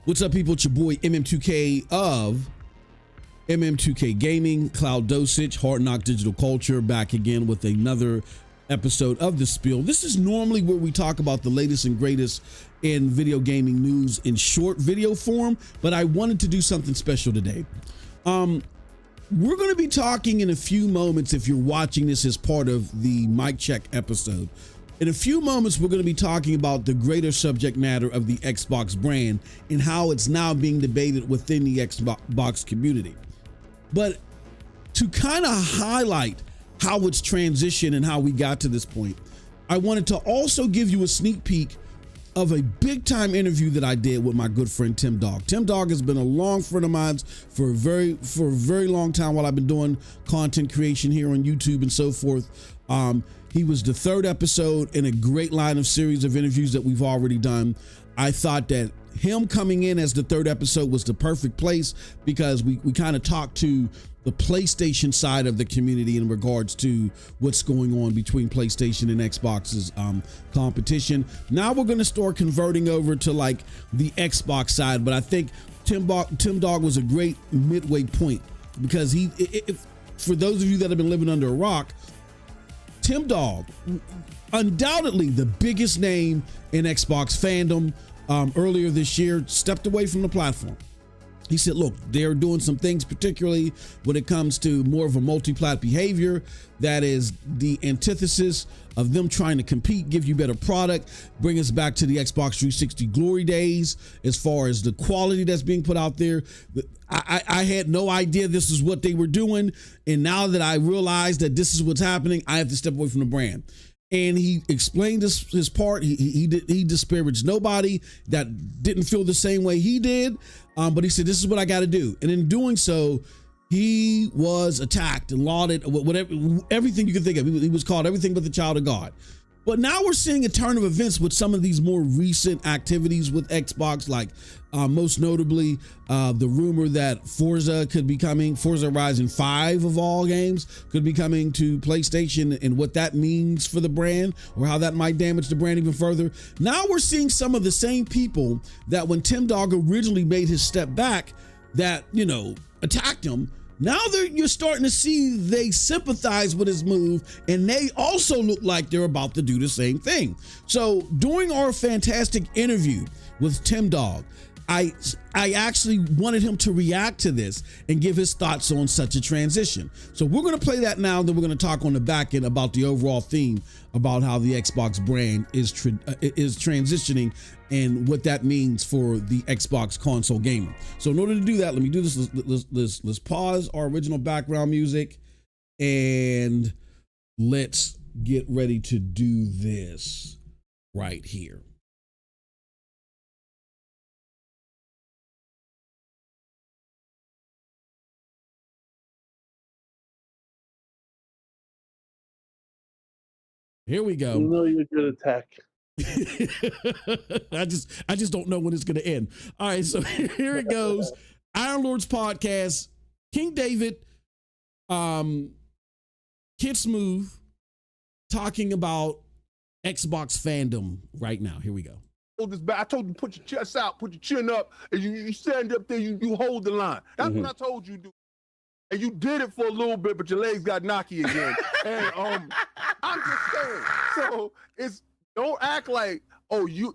What's up, people? It's your boy MM2K of MM2K Gaming, Cloud Dosage, Hard Knock Digital Culture, back again with another episode of The Spiel. This is normally where we talk about the latest and greatest in video gaming news in short video form, but I wanted to do something special today. We're going to be talking in a few moments, if you're watching this as part of the mic check episode. In a few moments, we're going to be talking about the greater subject matter of the Xbox brand and how it's now being debated within the Xbox community. But to kind of highlight how it's transitioned and how we got to this point, I wanted to also give you a sneak peek of a big time interview that I did with my good friend Tim Dog. Tim Dog has been a long friend of mine for a very long time while I've been doing content creation here on YouTube and so forth. He was the third episode in a great line of series of interviews that we've already done. I thought that him coming in as the third episode was the perfect place because we kind of talked to the PlayStation side of the community in regards to what's going on between PlayStation and Xbox's competition. Now we're going to start converting over to like the Xbox side, but I think Tim Dog was a great midway point because for those of you that have been living under a rock, Tim Dog, undoubtedly the biggest name in Xbox fandom, earlier this year, stepped away from the platform. He said, look, they're doing some things, particularly when it comes to more of a multi-plat behavior. That is the antithesis of them trying to compete, give you better product, bring us back to the Xbox 360 glory days as far as the quality that's being put out there. I had no idea this is what they were doing. And now that I realize that this is what's happening, I have to step away from the brand. And he explained his part. He disparaged nobody that didn't feel the same way he did. But he said, this is what I got to do. And in doing so, he was attacked and lauded, everything you can think of. He was called everything but the child of God. But now we're seeing a turn of events with some of these more recent activities with Xbox, like most notably the rumor that Forza Horizon 5 of all games could be coming to PlayStation and what that means for the brand or how that might damage the brand even further. Now we're seeing some of the same people that when Tim Dog originally made his step back that, attacked him. Now you're starting to see they sympathize with his move and they also look like they're about to do the same thing. So during our fantastic interview with Tim Dog, I actually wanted him to react to this and give his thoughts on such a transition. So we're going to play that now. Then we're going to talk on the back end about the overall theme about how the Xbox brand is transitioning and what that means for the Xbox console gamer. So in order to do that, let me do this. Let's pause our original background music and let's get ready to do this right here. Here we go. You know you're a good attack. I just don't know when it's going to end. All right, so here it goes. Iron Lords podcast, King David, Kid Smooth, talking about Xbox fandom right now. Here we go. I told you put your chest out, put your chin up, and you stand up there. You hold the line. That's what I told you to do. And you did it for a little bit, but your legs got knocky again. And I'm just saying. So don't act like,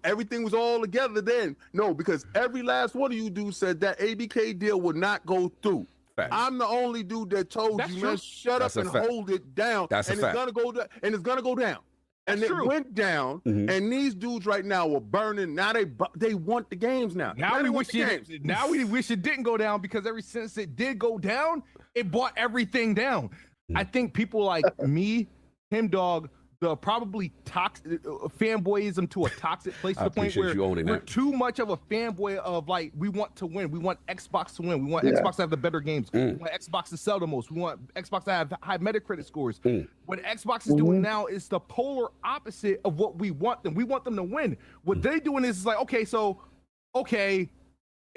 everything was all together then. No, because every last one of you dudes said that ABK deal would not go through. Fact. I'm the only dude that told you, man, shut up and hold it down. That's and it's gonna go down. And it's gonna go down. And it went down, and these dudes right now were burning. Now they want the games now. Now we wish it didn't go down because ever since it did go down, it brought everything down. I think people like me, Tim Dog, the probably toxic fanboyism to a toxic place to the point where we're too much of a fanboy of like we want to win. We want Xbox to win. We want Xbox to have the better games. We want Xbox to sell the most. We want Xbox to have high Metacritic scores. What Xbox is doing now is the polar opposite of what we want them. We want them to win. What they're doing is like, okay,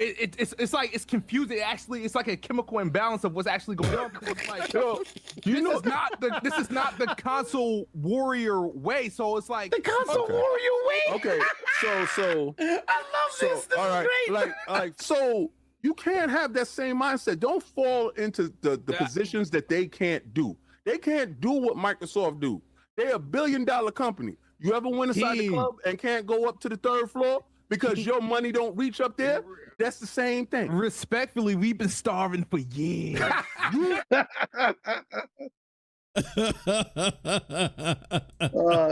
It's like it's confusing. Actually, it's like a chemical imbalance of what's actually going on. It's like, this is not the console warrior way. So it's like the console warrior way. Okay, so I love this. This is great. So you can't have that same mindset. Don't fall into the positions that they can't do. They can't do what Microsoft do. They're $1 billion company. You ever went inside the club and can't go up to the 3rd floor because your money don't reach up there? That's the same thing. Respectfully, we've been starving for years. Oh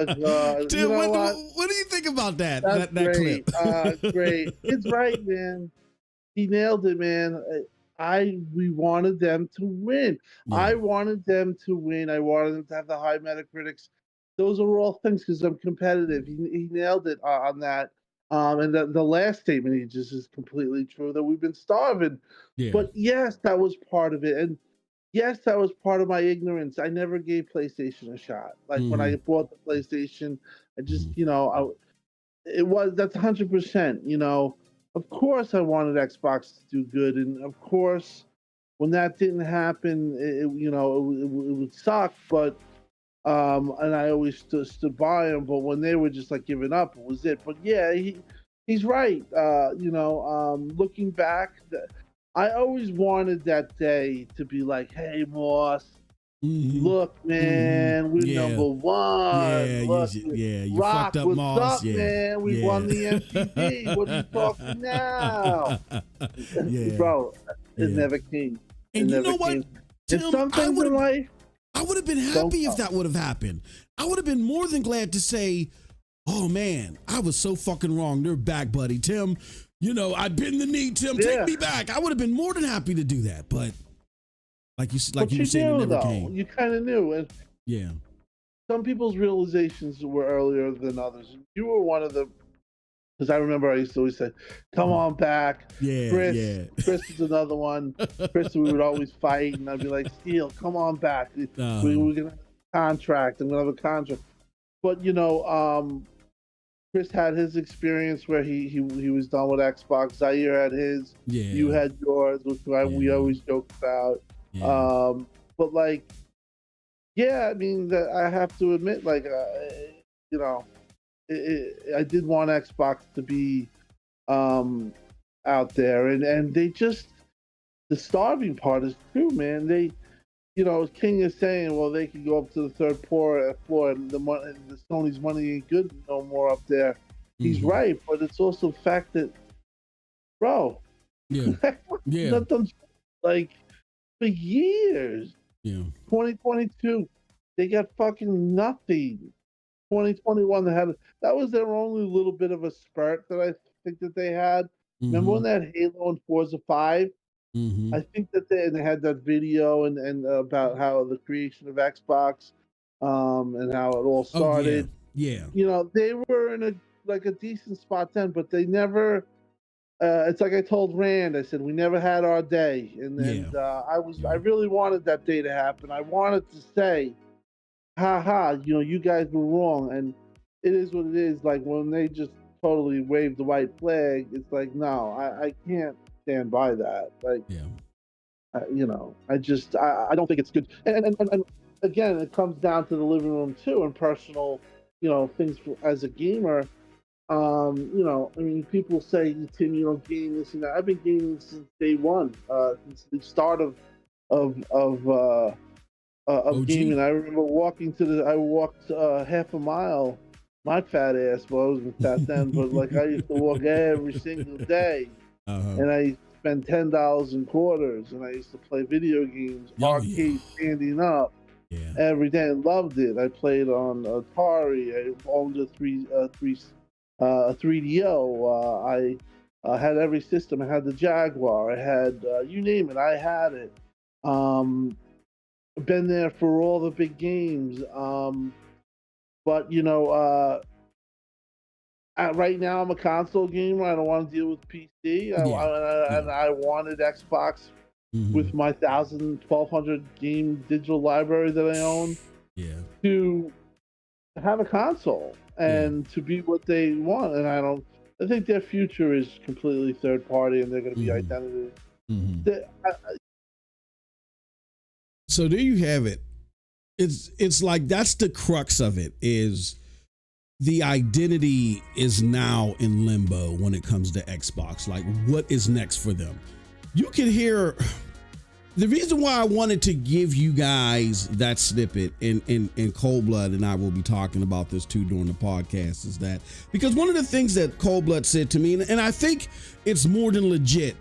God! Tim, what do you think about that? That's that great. clip? Great. It's right, man. He nailed it, man. We wanted them to win. Yeah. I wanted them to win. I wanted them to have the high Metacritics. Those are all things because I'm competitive. He nailed it on that. And the last statement he just is completely true that we've been starving. Yeah. But yes, that was part of it. And yes, that was part of my ignorance. I never gave PlayStation a shot. Like when I bought the PlayStation, I just, that's 100%, Of course I wanted Xbox to do good. And of course, when that didn't happen, it would suck, but and I always stood by him, but when they were just like giving up, it was it. But yeah, he's right. Looking back, I always wanted that day to be like, hey, Moss, look, man, we're number one. Look, you Rock, fucked up, what's Moss. up, man? We won the MVP. What are you talking now? Bro, it never came. And you know what, Tim, I would have been happy if that would have happened. I would have been more than glad to say, oh man, I was so fucking wrong. They're back, buddy. Tim, I bend the knee, Tim, take me back. I would have been more than happy to do that. But like you said, it never came. You kind of knew. And yeah. Some people's realizations were earlier than others. You were one of them. Because I remember I used to always say, come on back. Yeah, Chris is another one. Chris, we would always fight. And I'd be like, Steele, come on back. We're going to have a contract. I'm going to have a contract. But, Chris had his experience where he was done with Xbox. Zaire had his. Yeah. You had yours, which we always joke about. Yeah. But, I mean, I have to admit, I did want Xbox to be out there, and they just, the starving part is true, man. They, King is saying, well, they could go up to the 3rd floor, and the Sony's money ain't good no more up there. He's right, but it's also the fact that, bro, nothing, for years. Yeah. 2022, they got fucking nothing. 2021, that was their only little bit of a spurt that I think that they had. Remember when they had Halo and Forza 5? I think that they had that video and about how the creation of Xbox and how it all started. Yeah. They were in a decent spot then, but they never. It's like I told Rand. I said we never had our day, and I really wanted that day to happen. I wanted to say, you guys were wrong, and it is what it is. Like when they just totally waved the white flag, it's like, no, I can't stand by that. I don't think it's good. And again, it comes down to the living room too, and personal, things as a gamer. I mean, people say, Tim, you don't game this and that. I've been gaming since day one, since the start of gaming. I remember I walked half a mile, my fat ass, well, I wasn't fat then, but I used to walk every single day, and I spent $10 in quarters, and I used to play video games, arcade standing up, every day, and loved it. I played on Atari. I owned a 3DO. I had every system. I had the Jaguar. I had you name it. I had it. Been there for all the big games, but right now I'm a console gamer. I don't want to deal with PC. And I wanted Xbox with my 1,200 game digital library that I own to have a console and to be what they want. And I think their future is completely third party, and they're going to be identity. So there you have it. It's like that's the crux of it, is the identity is now in limbo when it comes to Xbox. Like, what is next for them? You can hear the reason why I wanted to give you guys that snippet in Cold Blood, and I will be talking about this too during the podcast, is that because one of the things that Cold Blood said to me, and I think it's more than legit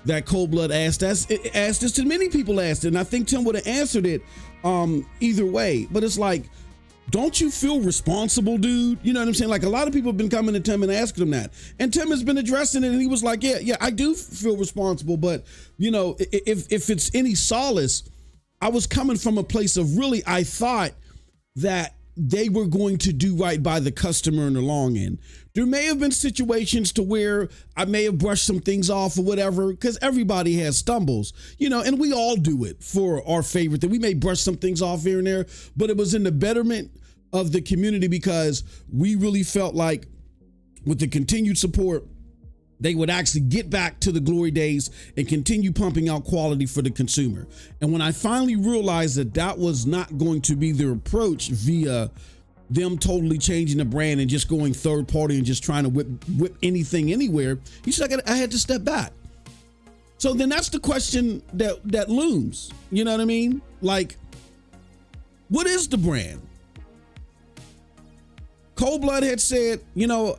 that Cold Blood asked this to many people asked it, and I think Tim would have answered it either way. But it's like, don't you feel responsible, dude? You know what I'm saying? Like, a lot of people have been coming to Tim and asking him that. And Tim has been addressing it, and he was like, yeah, I do feel responsible. But, you know, if it's any solace, I was coming from a place of really, I thought that they were going to do right by the customer in the long end. There may have been situations to where I may have brushed some things off or whatever, because everybody has stumbles, you know, and we all do it for our favorite thing. We may brush some things off here and there, but it was in the betterment of the community because we really felt like with the continued support, they would actually get back to the glory days and continue pumping out quality for the consumer. And when I finally realized that that was not going to be their approach via them totally changing the brand and just going third party and just trying to whip anything anywhere, he said, I had to step back. So then that's the question that looms. You know what I mean? Like, what is the brand? Cold Blood had said, you know,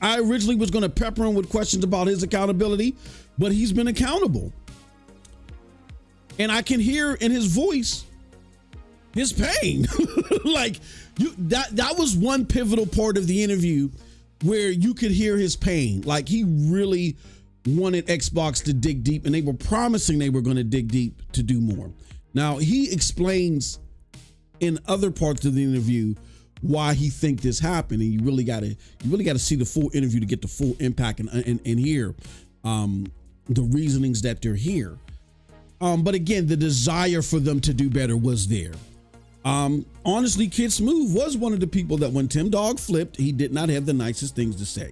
I originally was going to pepper him with questions about his accountability, but he's been accountable. And I can hear in his voice his pain. Like, that was one pivotal part of the interview where you could hear his pain. Like, he really wanted Xbox to dig deep, and they were promising they were going to dig deep to do more. Now, he explains in other parts of the interview why he think this happened, and you really got to see the full interview to get the full impact and hear the reasonings that they're here. But again, the desire for them to do better was there. Honestly, Kid Smooth was one of the people that when Tim Dog flipped, he did not have the nicest things to say.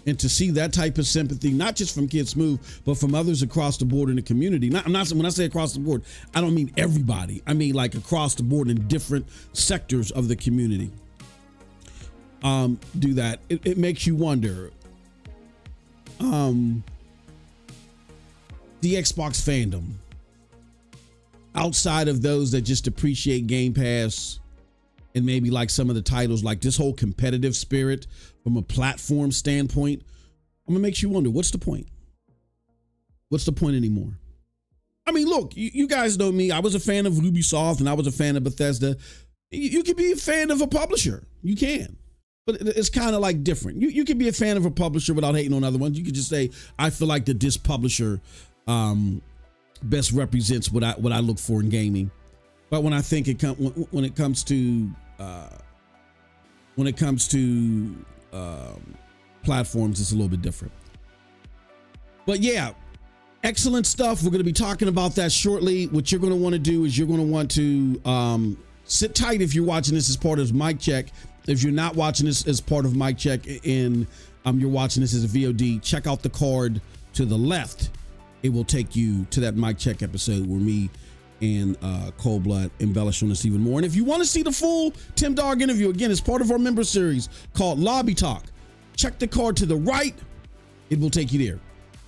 And to see that type of sympathy, not just from Kid Smooth, but from others across the board in the community. When I say across the board, I don't mean everybody. I mean like across the board in different sectors of the community. Do that. It makes you wonder. The Xbox fandom, outside of those that just appreciate Game Pass and maybe like some of the titles, like this whole competitive spirit from a platform standpoint, I'm gonna make you wonder, what's the point? What's the point anymore? I mean, look, you guys know me. I was a fan of Ubisoft and I was a fan of Bethesda. You can be a fan of a publisher. You can. But it's kind of like different. You can be a fan of a publisher without hating on other ones. You could just say, I feel like that this publisher best represents what I look for in gaming. But when I think when it comes to platforms, it's a little bit different. But yeah, excellent stuff. We're going to be talking about that shortly. What you're going to want to do is you're going to want to sit tight if you're watching this as part of Mic Check. If you're not watching this as part of Mic Check and you're watching this as a VOD, check out the card to the left. It will take you to that Mic Check episode where me and Cold Blood embellish on this even more. And if you want to see the full Tim Dog interview, again, it's part of our member series called Lobby Talk. Check the card to the right. It will take you there.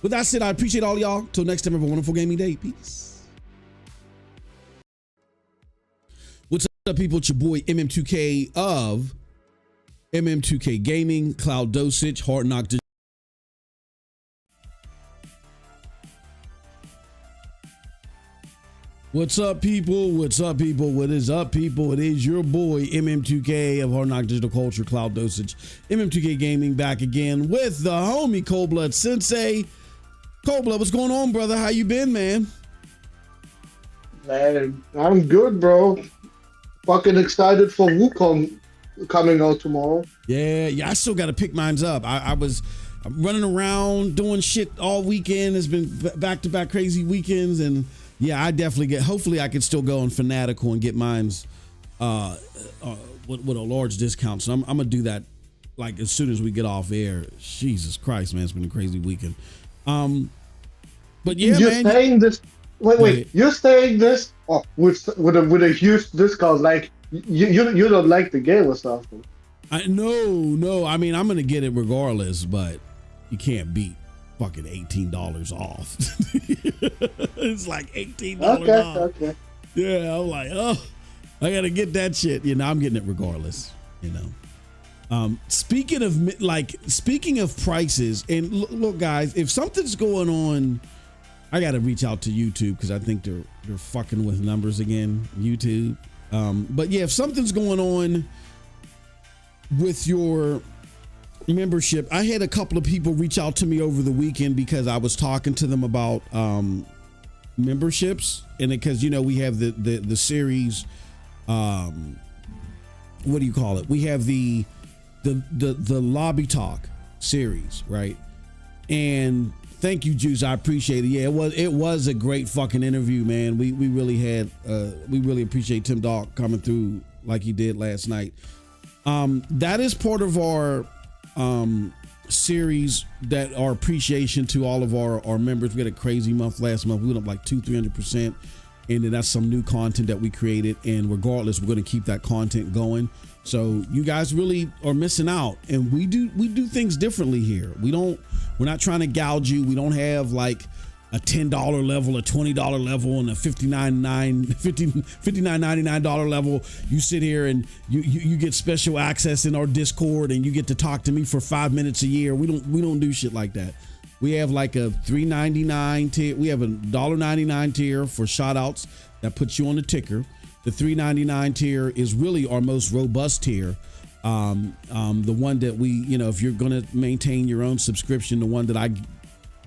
With that said, I appreciate all y'all. Till next time, have a wonderful gaming day. Peace. What's up, people? It's your boy MM2K of MM2K Gaming, Cloud Dosage, Hard Knock. What's up, people? What's up, people? What is up, people? It is your boy MM2K of Hard Knock Digital Culture, Cloud Dosage, MM2K Gaming, back again with the homie Cold Blood Sensei. Cold Blood, what's going on, brother? How you been, man? Man, I'm good, bro. Fucking excited for Wukong coming out tomorrow. Yeah, I still got to pick mines up. I'm running around doing shit all weekend. It's been back-to-back crazy weekends, and yeah, I definitely hopefully I can still go on Fanatical and get mines with a large discount. So I'm gonna do that like as soon as we get off air. Jesus Christ, man, it's been a crazy weekend. But yeah, you're man. Saying this. Wait. You're saying this with a huge discount. Like you don't like the game or something. No. I mean, I'm gonna get it regardless, but you can't beat fucking $18 off. It's like $18 off. Okay. Yeah, I'm like, oh, I gotta get that shit. You know, I'm getting it regardless. You know. Speaking of prices, and look, guys, if something's going on, I gotta reach out to YouTube because I think they're fucking with numbers again. YouTube. But yeah, if something's going on with your membership, I had a couple of people reach out to me over the weekend because I was talking to them about memberships, and because you know we have the series, what do you call it? We have the lobby talk series, right? And thank you, Juice. I appreciate it. Yeah, it was a great fucking interview, man. We really had we really appreciate Tim Dog coming through like he did last night. That is part of our series, that our appreciation to all of our members. We had a crazy month last month. We went up like 200-300%, and then that's some new content that we created, and regardless, we're going to keep that content going. So you guys really are missing out, and we do things differently here. We're not trying to gouge you. We don't have like a $10 level, a $20 level, and a $59.99 level. You sit here and you get special access in our Discord, and you get to talk to me for 5 minutes a year. We don't do shit like that. We have like a $3.99 tier. We have a $1.99 tier for shout outs that puts you on the ticker. The $3.99 tier is really our most robust tier. The one that we, you know, if you're going to maintain your own subscription, the one that I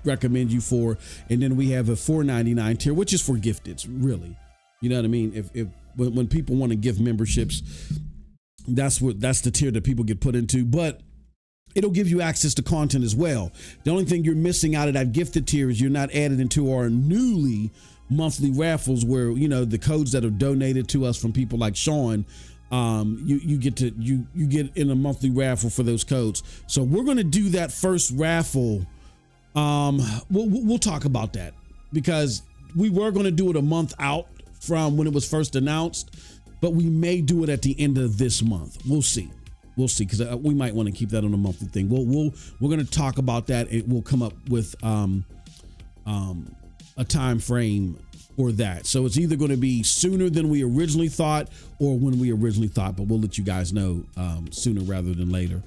recommend you for. And then we have a $4.99 tier, which is for gifteds, really. You know what I mean? When people want to give memberships, that's the tier that people get put into. But it'll give you access to content as well. The only thing you're missing out of that gifted tier is you're not added into our newly monthly raffles, where, you know, the codes that are donated to us from people like Sean, you get in a monthly raffle for those codes. So we're going to do that first raffle. We'll talk about that, because we were going to do it a month out from when it was first announced, but we may do it at the end of this month. We'll see, because we might want to keep that on a monthly thing. We're going to talk about that, and we'll come up with a time frame for that. So it's either going to be sooner than we originally thought, or when we originally thought, but we'll let you guys know sooner rather than later.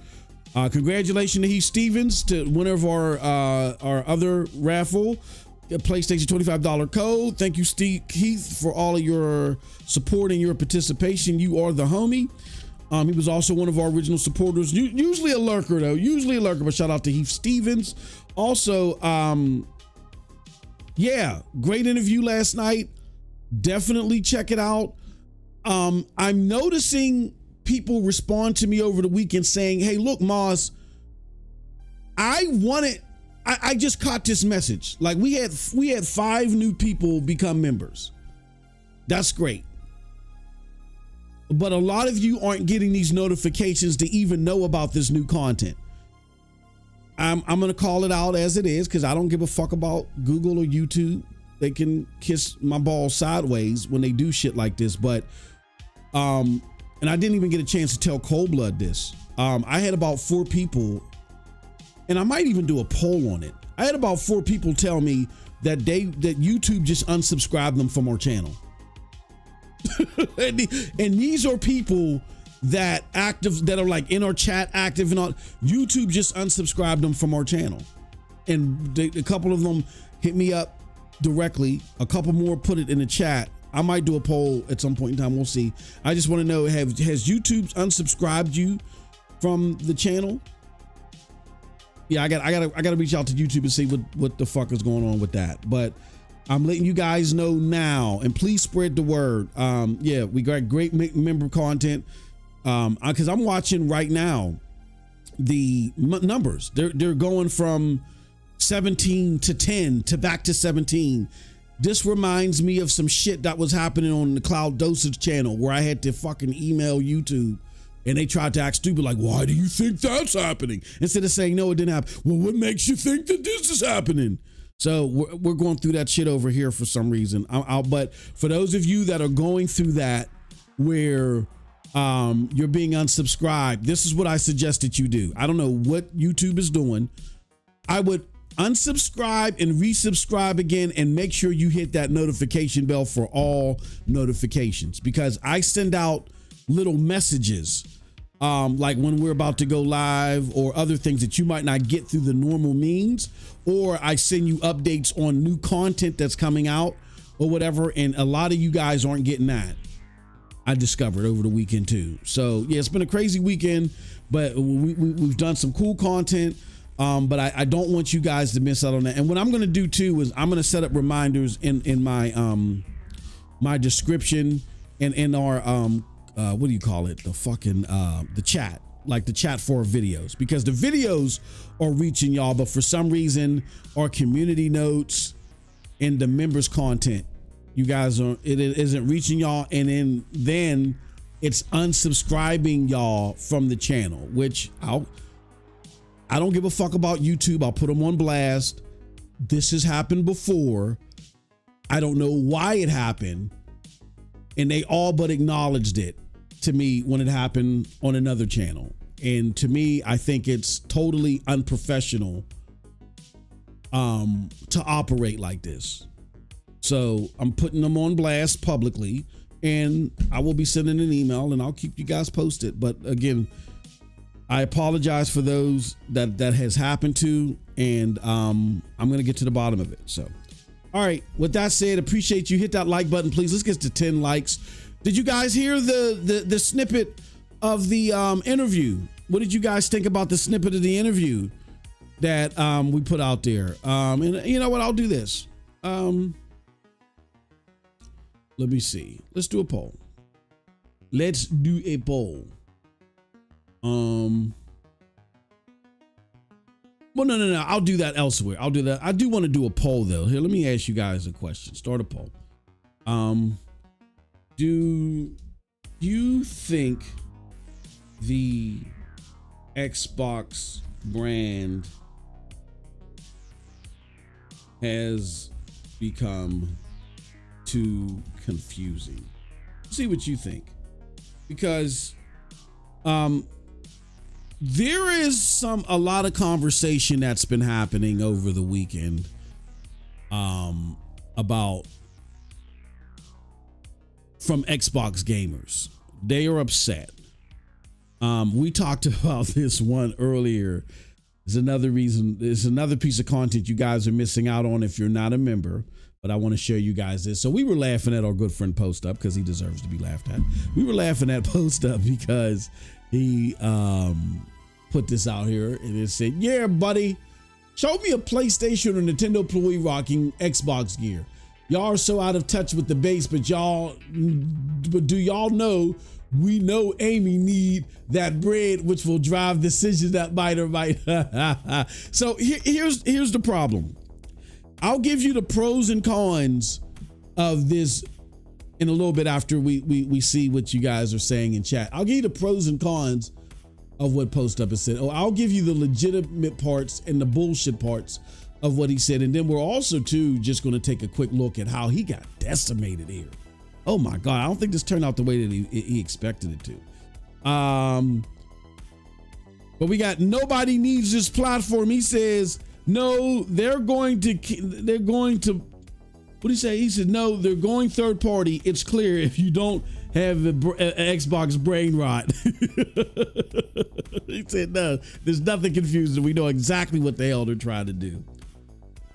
Congratulations to Heath Stevens, to winner of our other raffle, a PlayStation $25 code. Thank you, Heath, for all of your support and your participation. You are the homie. He was also one of our original supporters. Usually a lurker, but shout out to Heath Stevens. Also, yeah, great interview last night. Definitely check it out. I'm noticing people respond to me over the weekend saying, hey, look, Moz, I just caught this message. Like we had 5 new people become members. That's great. But a lot of you aren't getting these notifications to even know about this new content. I'm going to call it out as it is, because I don't give a fuck about Google or YouTube. They can kiss my balls sideways when they do shit like this. But, and I didn't even get a chance to tell Cold Blood this. I had about 4 people, and I might even do a poll on it. I had about 4 people tell me that YouTube just unsubscribed them from our channel. and these are people that are like in our chat active and all. YouTube just unsubscribed them from our channel, and a couple of them hit me up directly. A couple more put it in the chat. I might do a poll at some point in time. We'll see. I just want to know, has YouTube unsubscribed you from the channel? Yeah, I gotta reach out to YouTube and see what the fuck is going on with that. But I'm letting you guys know now, and please spread the word. Yeah, we got great member content. Because I'm watching right now the numbers. They're going from 17 to 10 to back to 17. This reminds me of some shit that was happening on the Cloud Dosage channel, where I had to fucking email YouTube, and they tried to act stupid, like, why do you think that's happening? Instead of saying, no, it didn't happen. Well, what makes you think that this is happening? So we're going through that shit over here for some reason. But for those of you that are going through that, where You're being unsubscribed. This is what I suggest that you do. I don't know what YouTube is doing. I would unsubscribe and resubscribe again, and make sure you hit that notification bell for all notifications, because I send out little messages like when we're about to go live or other things that you might not get through the normal means, or I send you updates on new content that's coming out or whatever, and a lot of you guys aren't getting that. I discovered over the weekend too. So yeah, it's been a crazy weekend, but we've done some cool content. But I don't want you guys to miss out on that. And what I'm going to do too is I'm going to set up reminders in my my description and in our what do you call it? The fucking the chat, like the chat for videos, because the videos are reaching y'all, but for some reason our community notes and the members content, you guys it isn't reaching y'all, and then it's unsubscribing y'all from the channel, which I don't give a fuck about YouTube. I'll put them on blast. This has happened before. I don't know why it happened, and they all but acknowledged it to me when it happened on another channel. And to me, I think it's totally unprofessional to operate like this. So I'm putting them on blast publicly, and I will be sending an email, and I'll keep you guys posted. But again, I apologize for those that has happened to, and I'm going to get to the bottom of it. So, all right, with that said, appreciate you. Hit that like button, please. Let's get to 10 likes. Did you guys hear the snippet of the interview? What did you guys think about the snippet of the interview that we put out there? And you know what? I'll do this. Let me see. Let's do a poll. Let's do a poll. Well, no. I'll do that elsewhere. I'll do that. I do want to do a poll though. Here, let me ask you guys a question. Start a poll. Do you think the Xbox brand has become too confusing? See what you think, because there is a lot of conversation that's been happening over the weekend about from Xbox gamers. They are upset. We talked about this one earlier. There's another reason. There's another piece of content you guys are missing out on if you're not a member. But I want to share you guys this. So we were laughing at our good friend Post Up because he deserves to be laughed at. We were laughing at Post Up because he put this out here and it said, "Yeah, buddy, show me a PlayStation or Nintendo employee rocking Xbox gear. Y'all are so out of touch with the base, but do y'all know we know Amy need that bread, which will drive decisions that might or might." So here's the problem. I'll give you the pros and cons of this in a little bit after we see what you guys are saying in chat. I'll give you the pros and cons of what Post Up has said. Oh, I'll give you the legitimate parts and the bullshit parts of what he said. And then we're also too just going to take a quick look at how he got decimated here. Oh my God. I don't think this turned out the way that he expected it to. But we got nobody needs this platform. He says, no, they're going to, what did he say? He said, no, they're going third party. It's clear if you don't have an Xbox brain rot. He said, no, there's nothing confusing. We know exactly what the hell they're trying to do.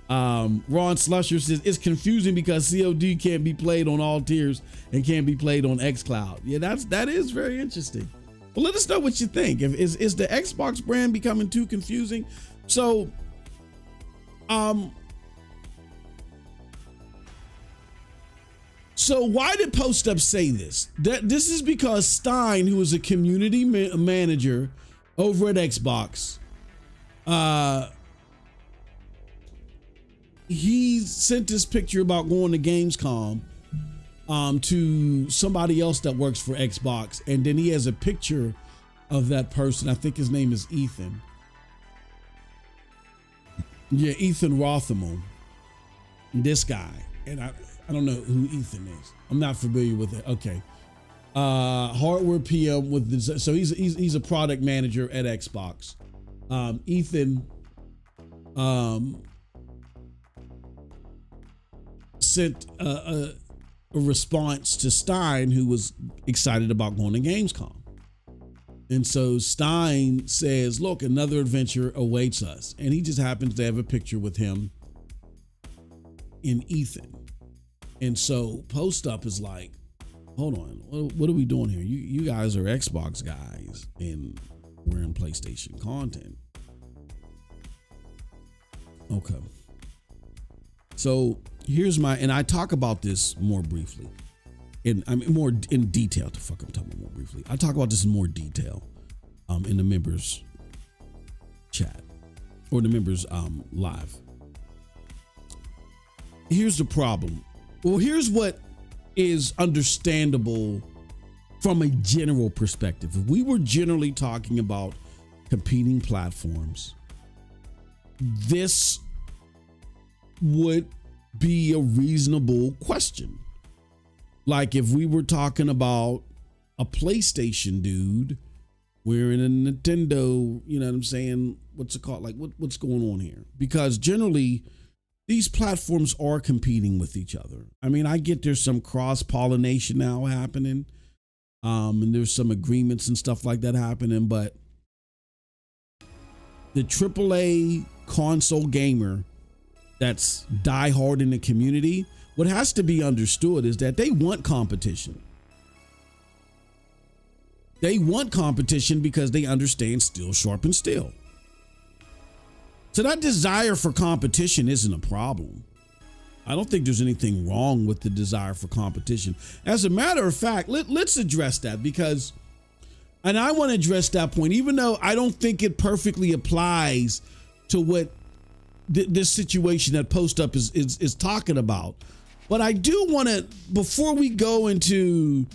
Ron Slusher says, it's confusing because COD can't be played on all tiers and can't be played on xCloud. Yeah, that is very interesting. But let us know what you think. Is the Xbox brand becoming too confusing? So, so why did Post Up say this? This is because Stein, who is a community manager over at Xbox, he sent this picture about going to Gamescom to somebody else that works for Xbox, and then he has a picture of that person. I think his name is Ethan. Yeah, Ethan Rothamo, this guy. And I don't know who Ethan is. I'm not familiar with it. Okay. hardware PM with the, so he's a product manager at Xbox. Ethan sent a response to Stein, who was excited about going to Gamescom. And so Stein says, look, another adventure awaits us. And he just happens to have a picture with him and Ethan. And so Post Up is like, hold on, what are we doing here? You guys are Xbox guys and we're in PlayStation content. Okay. So here's and I talk about this more briefly. And I mean more in detail. The fuck I'm talking about more briefly. I talk about this in more detail in the members chat or the members live. Here's the problem. Well, here's what is understandable from a general perspective. If we were generally talking about competing platforms, this would be a reasonable question. Like if we were talking about a PlayStation dude wearing a Nintendo, you know what I'm saying? What's it called? Like what's going on here? Because generally these platforms are competing with each other. I mean, I get there's some cross-pollination now happening. And there's some agreements and stuff like that happening, but the AAA console gamer that's diehard in the community, what has to be understood is that they want competition. They want competition because they understand steel sharpens steel. So that desire for competition isn't a problem. I don't think there's anything wrong with the desire for competition. As a matter of fact, let's address that because, and I want to address that point, even though I don't think it perfectly applies to what this situation that Post Up is talking about. But I do want to, before we go into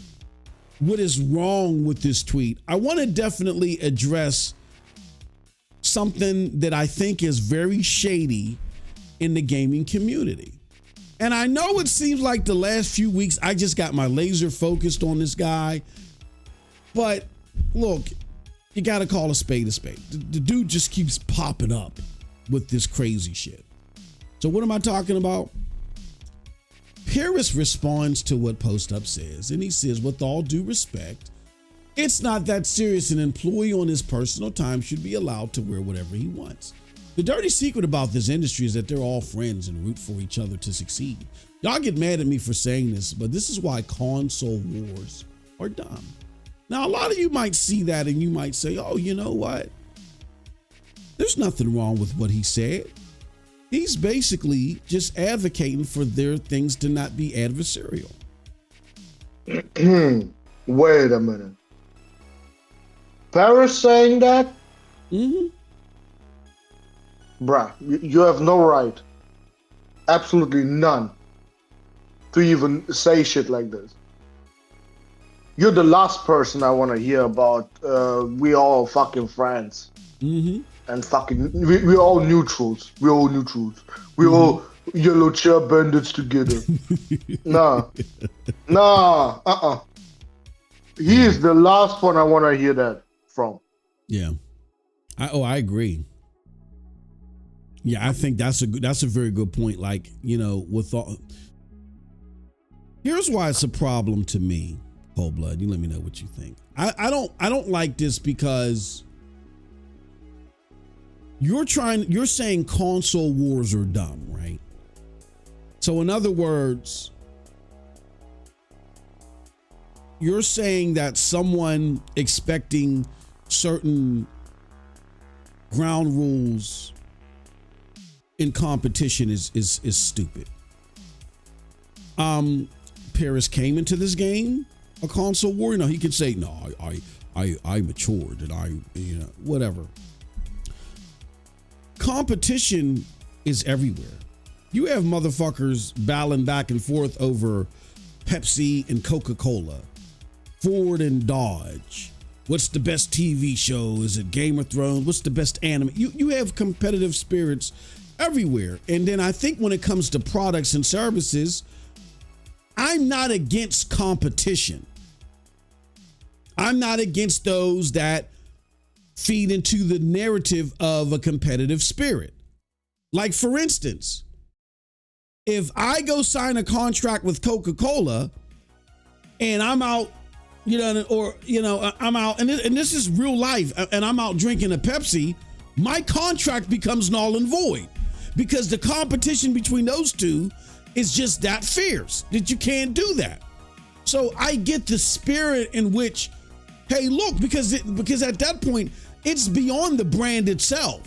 what is wrong with this tweet, I want to definitely address something that I think is very shady in the gaming community. And I know it seems like the last few weeks I just got my laser focused on this guy, but look, you got to call a spade a spade. The dude just keeps popping up with this crazy shit. So what am I talking about? Parris responds to what Post Up says, and he says, with all due respect, it's not that serious. An employee on his personal time should be allowed to wear whatever he wants. The dirty secret about this industry is that they're all friends and root for each other to succeed. Y'all get mad at me for saying this, but this is why console wars are dumb. Now, a lot of you might see that and you might say, oh, you know what? There's nothing wrong with what he said. He's basically just advocating for their things to not be adversarial. Wait a minute. Parris saying that? Mm-hmm. Bruh, you have no right, absolutely none, to even say shit like this. You're the last person I want to hear about we all fucking friends. Mm-hmm. And fucking, we're all neutrals. We're all neutrals. We're all yellow chair bandits together. Nah. He is the last one I want to hear that from. Yeah. I agree. Yeah, I think that's a very good point. Like, you know, with all, here's why it's a problem to me. Cold Blood, you let me know what you think. I don't like this because you're saying console wars are dumb, right? So in other words, you're saying that someone expecting certain ground rules in competition is stupid. Parris came into this game a console war. You know, he could say, no, I matured and I, you know, whatever. Competition is everywhere. You have motherfuckers battling back and forth over Pepsi and Coca-Cola, Ford and Dodge. What's the best TV show? Is it Game of Thrones? What's the best anime? You have competitive spirits everywhere. And then I think when it comes to products and services, I'm not against competition. I'm not against those that feed into the narrative of a competitive spirit. Like, for instance, if I go sign a contract with Coca-Cola and I'm out, I'm out, and this is real life, and I'm out drinking a Pepsi, my contract becomes null and void because the competition between those two is just that fierce that you can't do that. So I get the spirit in which, hey, look, because at that point, it's beyond the brand itself.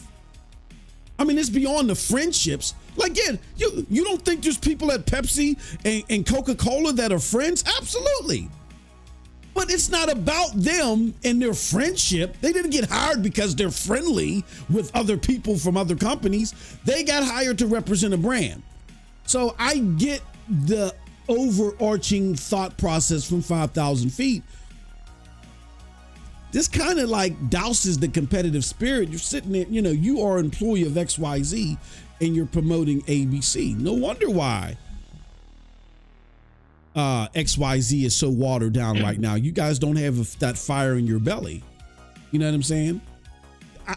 I mean, it's beyond the friendships. Like, yeah, you don't think there's people at Pepsi and Coca-Cola that are friends? Absolutely. But it's not about them and their friendship. They didn't get hired because they're friendly with other people from other companies. They got hired to represent a brand. So I get the overarching thought process from 5,000 feet. This kind of like douses the competitive spirit. You're sitting there, you are an employee of XYZ and you're promoting ABC. No wonder why XYZ is so watered down right now. You guys don't have that fire in your belly. You know what I'm saying?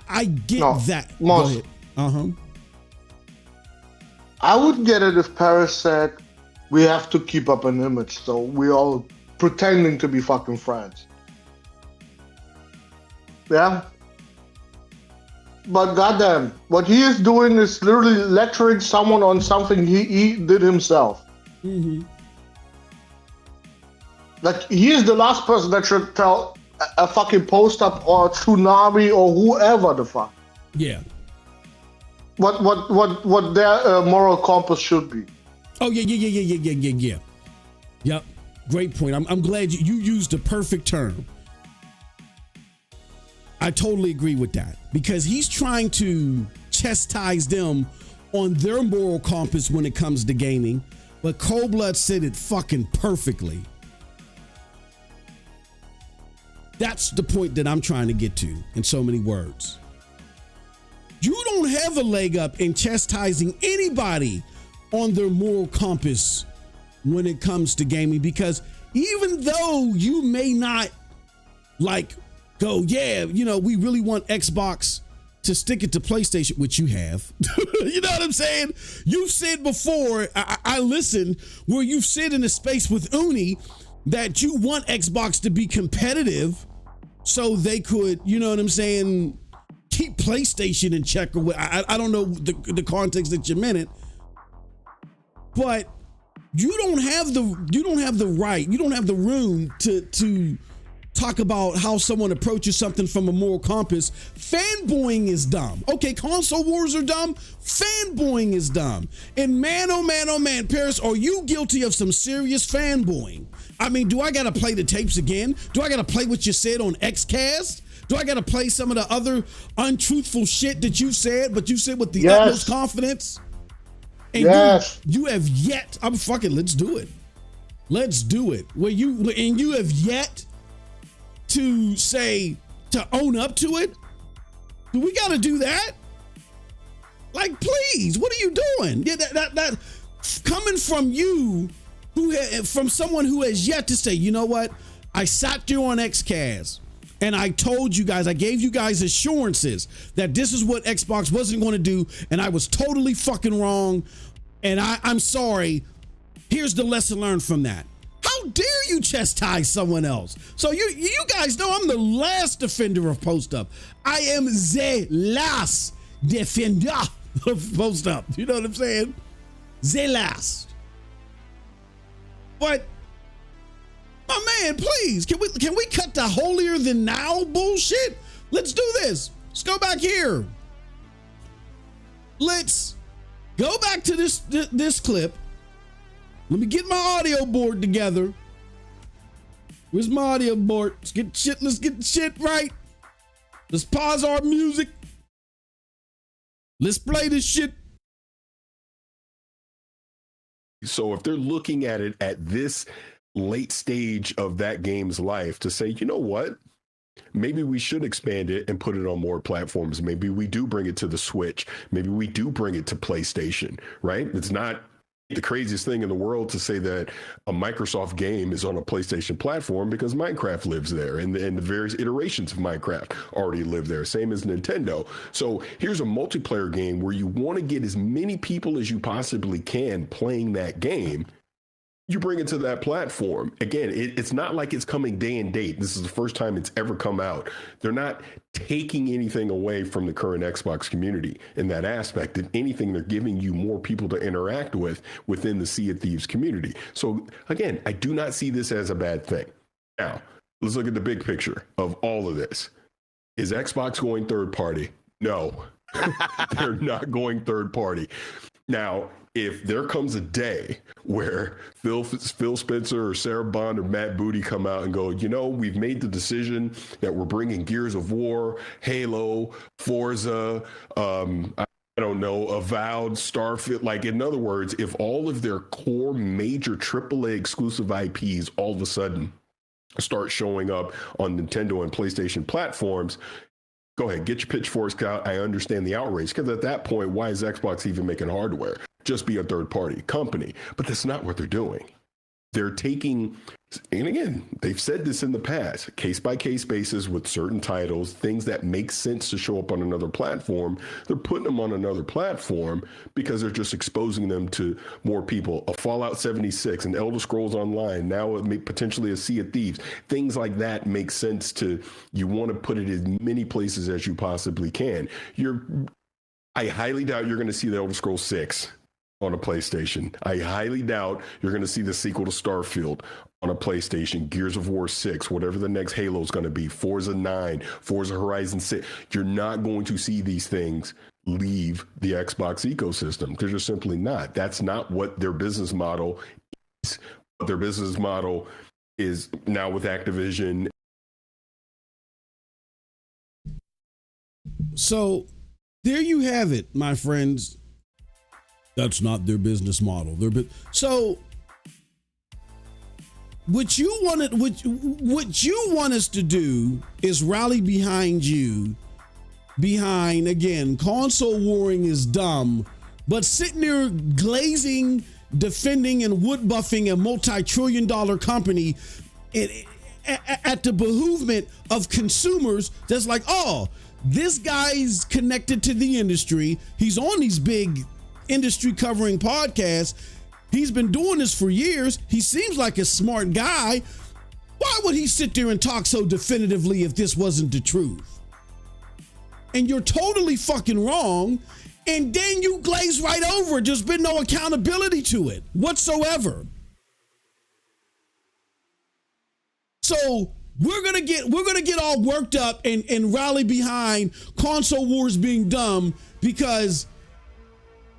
I get that. Go ahead. I would get it if Parris said we have to keep up an image, so we're all pretending to be fucking friends. Yeah. But goddamn, what he is doing is literally lecturing someone on something he did himself. Mm-hmm. Like, he is the last person that should tell a fucking Post Up or Tsunami or whoever the fuck. Yeah. What their moral compass should be. Oh, yeah. Yep. Great point. I'm glad you used the perfect term. I totally agree with that because he's trying to chastise them on their moral compass when it comes to gaming. But Cold Blood said it fucking perfectly. That's the point that I'm trying to get to in so many words. You don't have a leg up in chastising anybody on their moral compass when it comes to gaming, because even though you may not like go, yeah, we really want Xbox to stick it to PlayStation, which you have. You know what I'm saying? You've said before, I listened, where you've said in a space with Uni that you want Xbox to be competitive so they could, you know what I'm saying, keep PlayStation in check. Or I don't know the context that you meant it, but you don't have the right, you don't have the room to talk about how someone approaches something from a moral compass. Fanboying is dumb. Okay, console wars are dumb. Fanboying is dumb. And man, oh man, Parris, are you guilty of some serious fanboying? I mean, do I got to play the tapes again? Do I got to play what you said on Xcast? Do I got to play some of the other untruthful shit that you said, but you said with the utmost confidence? And you have yet, let's do it. Let's do it. You have yet to own up to it? Do we got to do that? Like, please, what are you doing? Yeah, that coming from you, from someone who has yet to say, you know what? I sat you on Xcast and I told you guys, I gave you guys assurances that this is what Xbox wasn't going to do, and I was totally fucking wrong, and I'm sorry. Here's the lesson learned from that. How dare you chastise someone else? So you guys know I'm the last defender of Post Up. I am the last defender of Post Up. You know what I'm saying? The last. But my man, please, can we cut the holier than thou bullshit? Let's do this. Let's go back here. Let's go back to this clip. Let me get my audio board together. Where's my audio board? Let's get the shit right. Let's pause our music. Let's play this shit. So if they're looking at it at this late stage of that game's life to say, you know what? Maybe we should expand it and put it on more platforms. Maybe we do bring it to the Switch. Maybe we do bring it to PlayStation, right? It's not the craziest thing in the world to say that a Microsoft game is on a PlayStation platform because Minecraft lives there, and the various iterations of Minecraft already live there, same as Nintendo. So here's a multiplayer game where you want to get as many people as you possibly can playing that game. You bring it to that platform. Again, it's not like it's coming day and date. This is the first time it's ever come out. They're not taking anything away from the current Xbox community in that aspect. If anything, they're giving you more people to interact with within the Sea of Thieves community. So again, I do not see this as a bad thing. Now, let's look at the big picture of all of this. Is Xbox going third party? No, they're not going third party. Now, if there comes a day where Phil Spencer or Sarah Bond or Matt Booty come out and go, you know, we've made the decision that we're bringing Gears of War, Halo, Forza, I don't know, Avowed, Starfield. Like, in other words, if all of their core major AAA exclusive IPs all of a sudden start showing up on Nintendo and PlayStation platforms, go ahead, get your pitchforks out. I understand the outrage, because at that point, why is Xbox even making hardware? Just be a third-party company. But that's not what they're doing. They're taking, and again, they've said this in the past, case-by-case basis with certain titles, things that make sense to show up on another platform. They're putting them on another platform because they're just exposing them to more people. A Fallout 76, an Elder Scrolls Online, now it may potentially a Sea of Thieves. Things like that make sense to, you want to put it as many places as you possibly can. I highly doubt you're going to see the Elder Scrolls 6 on a PlayStation. I highly doubt you're going to see the sequel to Starfield on a PlayStation, Gears of War 6, whatever the next Halo is going to be, Forza 9, Forza Horizon 6. You're not going to see these things leave the Xbox ecosystem. They're just simply not. That's not what their business model is. Their business model is now with Activision. So there you have it, my friends. That's not their business model. So what you want us to do is rally behind you, again, console warring is dumb, but sitting there glazing, defending, and wood buffing a multi-trillion-dollar company at the behoovement of consumers that's like, oh, this guy's connected to the industry. He's on these big industry covering podcasts. He's been doing this for years. He seems like a smart guy. Why would he sit there and talk so definitively if this wasn't the truth? And you're totally fucking wrong. And then you glaze right over it. There's been no accountability to it whatsoever. So we're gonna get all worked up and rally behind console wars being dumb because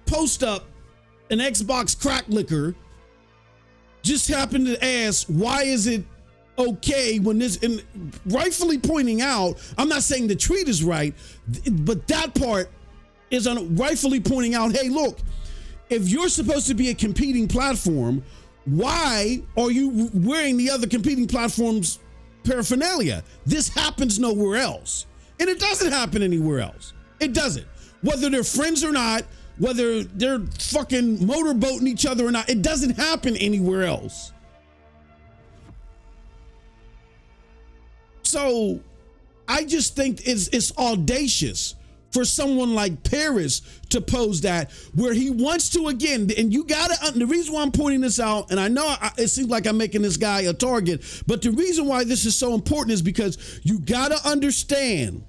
Post Up, an Xbox crack licker, just happened to ask, why is it okay when this, and rightfully pointing out, I'm not saying the tweet is right, but that part is rightfully pointing out, hey, look, if you're supposed to be a competing platform, why are you wearing the other competing platforms' paraphernalia? This happens nowhere else. And it doesn't happen anywhere else. It doesn't. Whether they're friends or not, whether they're fucking motorboating each other or not, it doesn't happen anywhere else. So I just think it's audacious for someone like Parris to pose that, where he wants to, again, and you gotta, the reason why I'm pointing this out, and I know it seems like I'm making this guy a target, but the reason why this is so important is because you gotta understand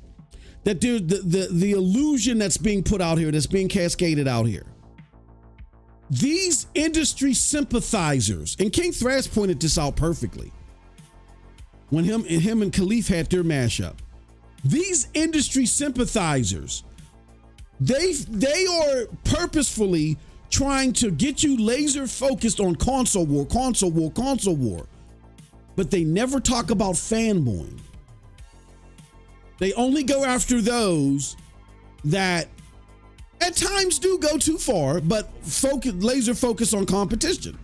that there's the illusion that's being put out here, that's being cascaded out here. These industry sympathizers, and King Thrash pointed this out perfectly when him and Khalif had their mashup. These industry sympathizers, they are purposefully trying to get you laser focused on console war, but they never talk about fanboying. They only go after those that at times do go too far, but laser focus on competition.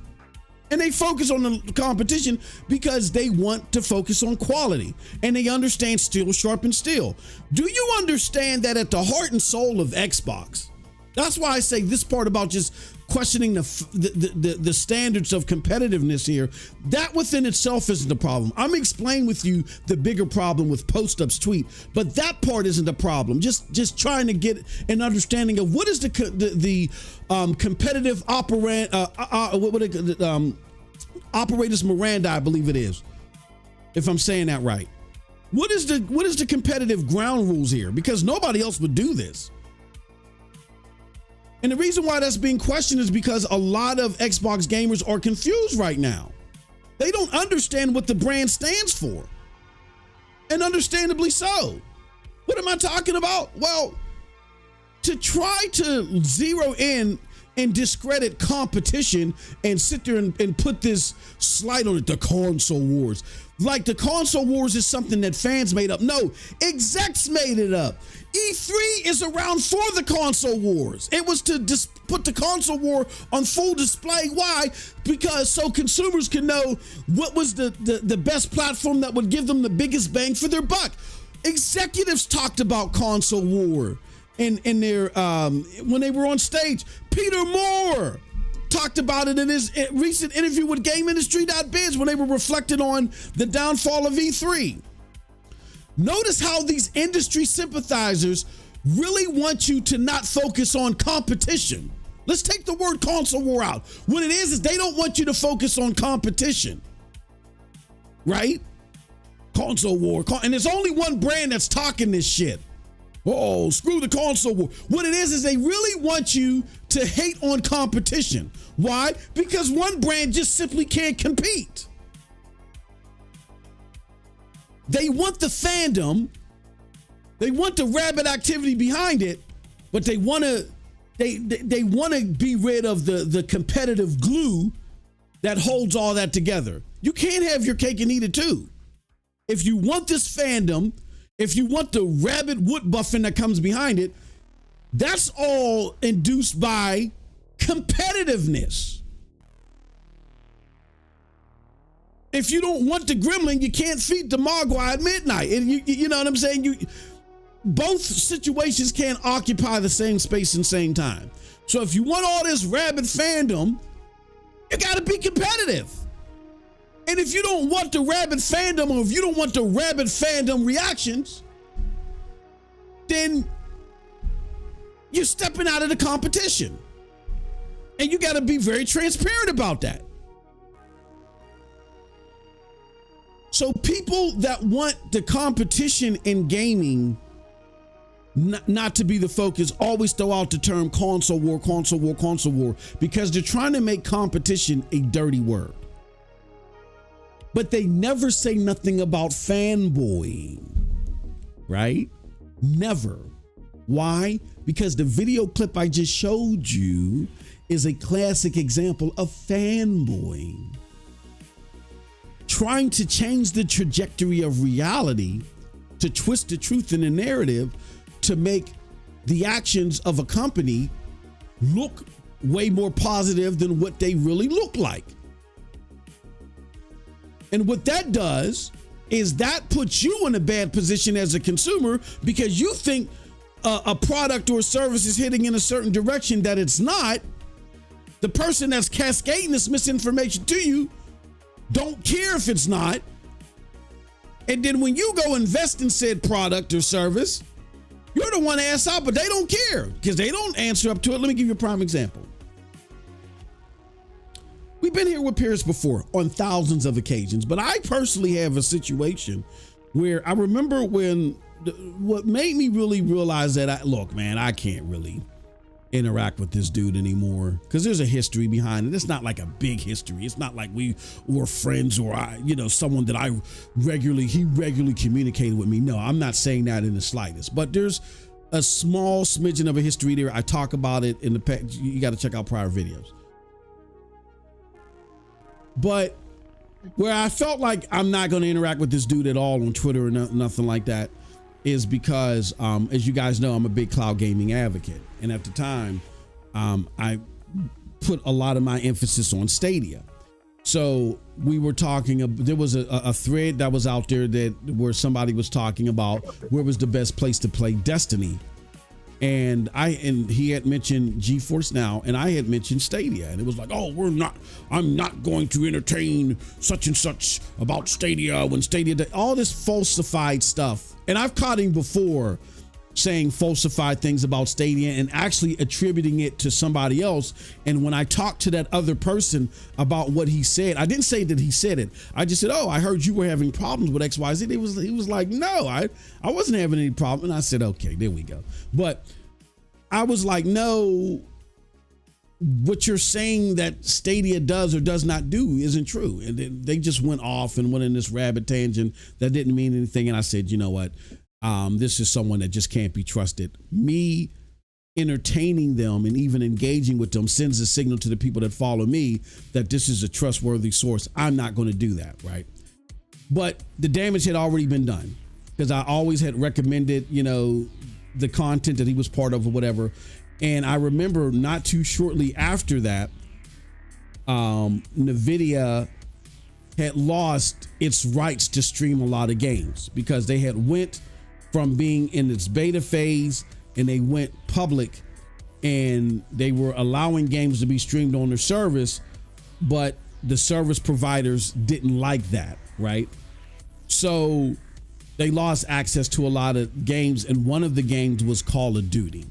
And they focus on the competition because they want to focus on quality. And they understand steel sharpens steel. Do you understand that at the heart and soul of Xbox, That's why I say this part about just questioning the standards of competitiveness here. That within itself isn't the problem. I'm explaining with you the bigger problem with Post-Up's tweet, but that part isn't the problem. Just trying to get an understanding of what is the competitive operators Miranda, I believe it is, if I'm saying that right. What is the competitive ground rules here? Because nobody else would do this. And the reason why that's being questioned is because a lot of Xbox gamers are confused right now. They don't understand what the brand stands for. And understandably so. What am I talking about? Well, to try to zero in and discredit competition and sit there and put this slight on it, the console wars. Like the console wars is something that fans made up. No, execs made it up. E3 is around for the console wars. It was to put the console war on full display. Why? Because so consumers can know what was the best platform that would give them the biggest bang for their buck. Executives talked about console war in their when they were on stage. Peter Moore talked about it in his recent interview with GameIndustry.biz when they were reflecting on the downfall of E3. Notice how these industry sympathizers really want you to not focus on competition. Let's take the word console war out. What it is they don't want you to focus on competition, right? Console war. And there's only one brand that's talking this shit. Oh, screw the console war. What it is they really want you to hate on competition. Why? Because one brand just simply can't compete. They want the fandom, they want the rabid activity behind it, but they want to be rid of the competitive glue that holds all that together. You can't have your cake and eat it too. If you want this fandom, if you want the rabid wood buffing that comes behind it, that's all induced by competitiveness. If you don't want the gremlin, you can't feed the mogwai at midnight. And you know what I'm saying? Both situations can't occupy the same space and same time. So if you want all this rabid fandom, you got to be competitive. And if you don't want the rabid fandom, or if you don't want the rabid fandom reactions, then you're stepping out of the competition. And you got to be very transparent about that. So people that want the competition in gaming not to be the focus always throw out the term console war, console war, console war, because they're trying to make competition a dirty word. But they never say nothing about fanboying, right? Never. Why? Because the video clip I just showed you is a classic example of fanboying. Trying to change the trajectory of reality, to twist the truth in the narrative, to make the actions of a company look way more positive than what they really look like. And what that does is that puts you in a bad position as a consumer, because you think a product or service is heading in a certain direction that it's not. The person that's cascading this misinformation to you don't care if it's not. And then when you go invest in said product or service, you're the one ass out, but they don't care because they don't answer up to it. Let me give you a prime example. We've been here with Parris before on thousands of occasions, but I personally have a situation where I remember when what made me really realize that I can't really interact with this dude anymore, because there's a history behind it. It's not like a big history. It's not like we were friends or someone that he regularly communicated with me. No, I'm not saying that in the slightest, but there's a small smidgen of a history there. I talk about it in the past. You got to check out prior videos. But where I felt like I'm not going to interact with this dude at all on Twitter or nothing like that is because, as you guys know, I'm a big cloud gaming advocate. And at the time, I put a lot of my emphasis on Stadia. So we were talking, there was a thread that was out there where somebody was talking about where was the best place to play Destiny And he had mentioned GeForce Now, and I had mentioned Stadia, and it was like, oh, I'm not going to entertain such and such about Stadia when Stadia did all this falsified stuff. And I've caught him before saying falsified things about Stadia and actually attributing it to somebody else. And when I talked to that other person about what he said, I didn't say that he said it. I just said, oh, I heard you were having problems with XYZ. He was like, no, I wasn't having any problem. And I said, okay, there we go. But I was like, no, what you're saying that Stadia does or does not do isn't true. And then they just went off and went in this rabbit tangent that didn't mean anything. And I said, you know what? This is someone that just can't be trusted. Me entertaining them and even engaging with them sends a signal to the people that follow me that this is a trustworthy source. I'm not going to do that, right? But the damage had already been done because I always had recommended, the content that he was part of or whatever. And I remember not too shortly after that, NVIDIA had lost its rights to stream a lot of games because they had went from being in its beta phase and they went public and they were allowing games to be streamed on their service, but the service providers didn't like that, right? So they lost access to a lot of games, and one of the games was Call of Duty.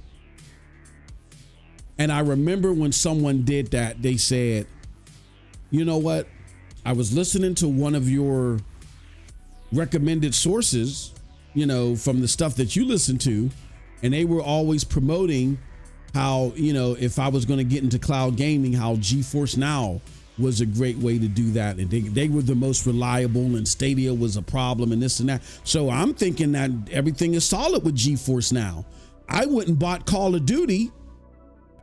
And I remember when someone did that, they said, you know what? I was listening to one of your recommended sources, from the stuff that you listen to, and they were always promoting how, if I was going to get into cloud gaming, how GeForce Now was a great way to do that. And they were the most reliable, and Stadia was a problem and this and that. So I'm thinking that everything is solid with GeForce Now. I went and bought Call of Duty,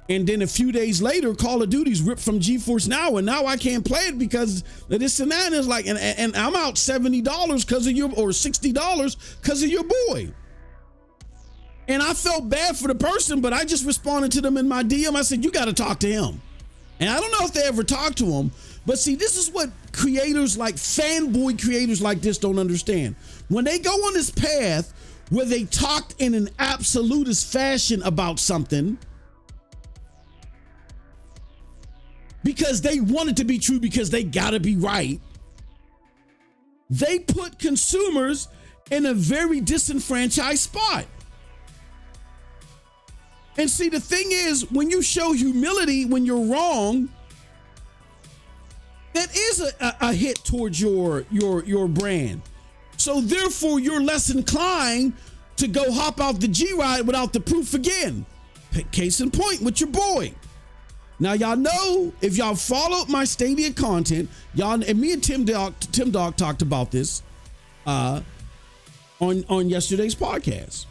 and then a few days later, Call of Duty's ripped from GeForce Now, and now I can't play it because of this and that. And it's like, and I'm out $70 because of or $60 because of your boy. And I felt bad for the person, but I just responded to them in my DM. I said, you got to talk to him. And I don't know if they ever talked to him, but see, this is what creators like fanboy creators like this don't understand. When they go on this path where they talked in an absolutist fashion about something, because they want it to be true, because they gotta be right, they put consumers in a very disenfranchised spot. And see, the thing is, when you show humility when you're wrong, that is a hit towards your brand. So therefore, you're less inclined to go hop out the G-Ride without the proof again. Case in point with your boy. Now, y'all know, if y'all followed my Stadia content, y'all, and me and Tim Dog talked about this on yesterday's podcast,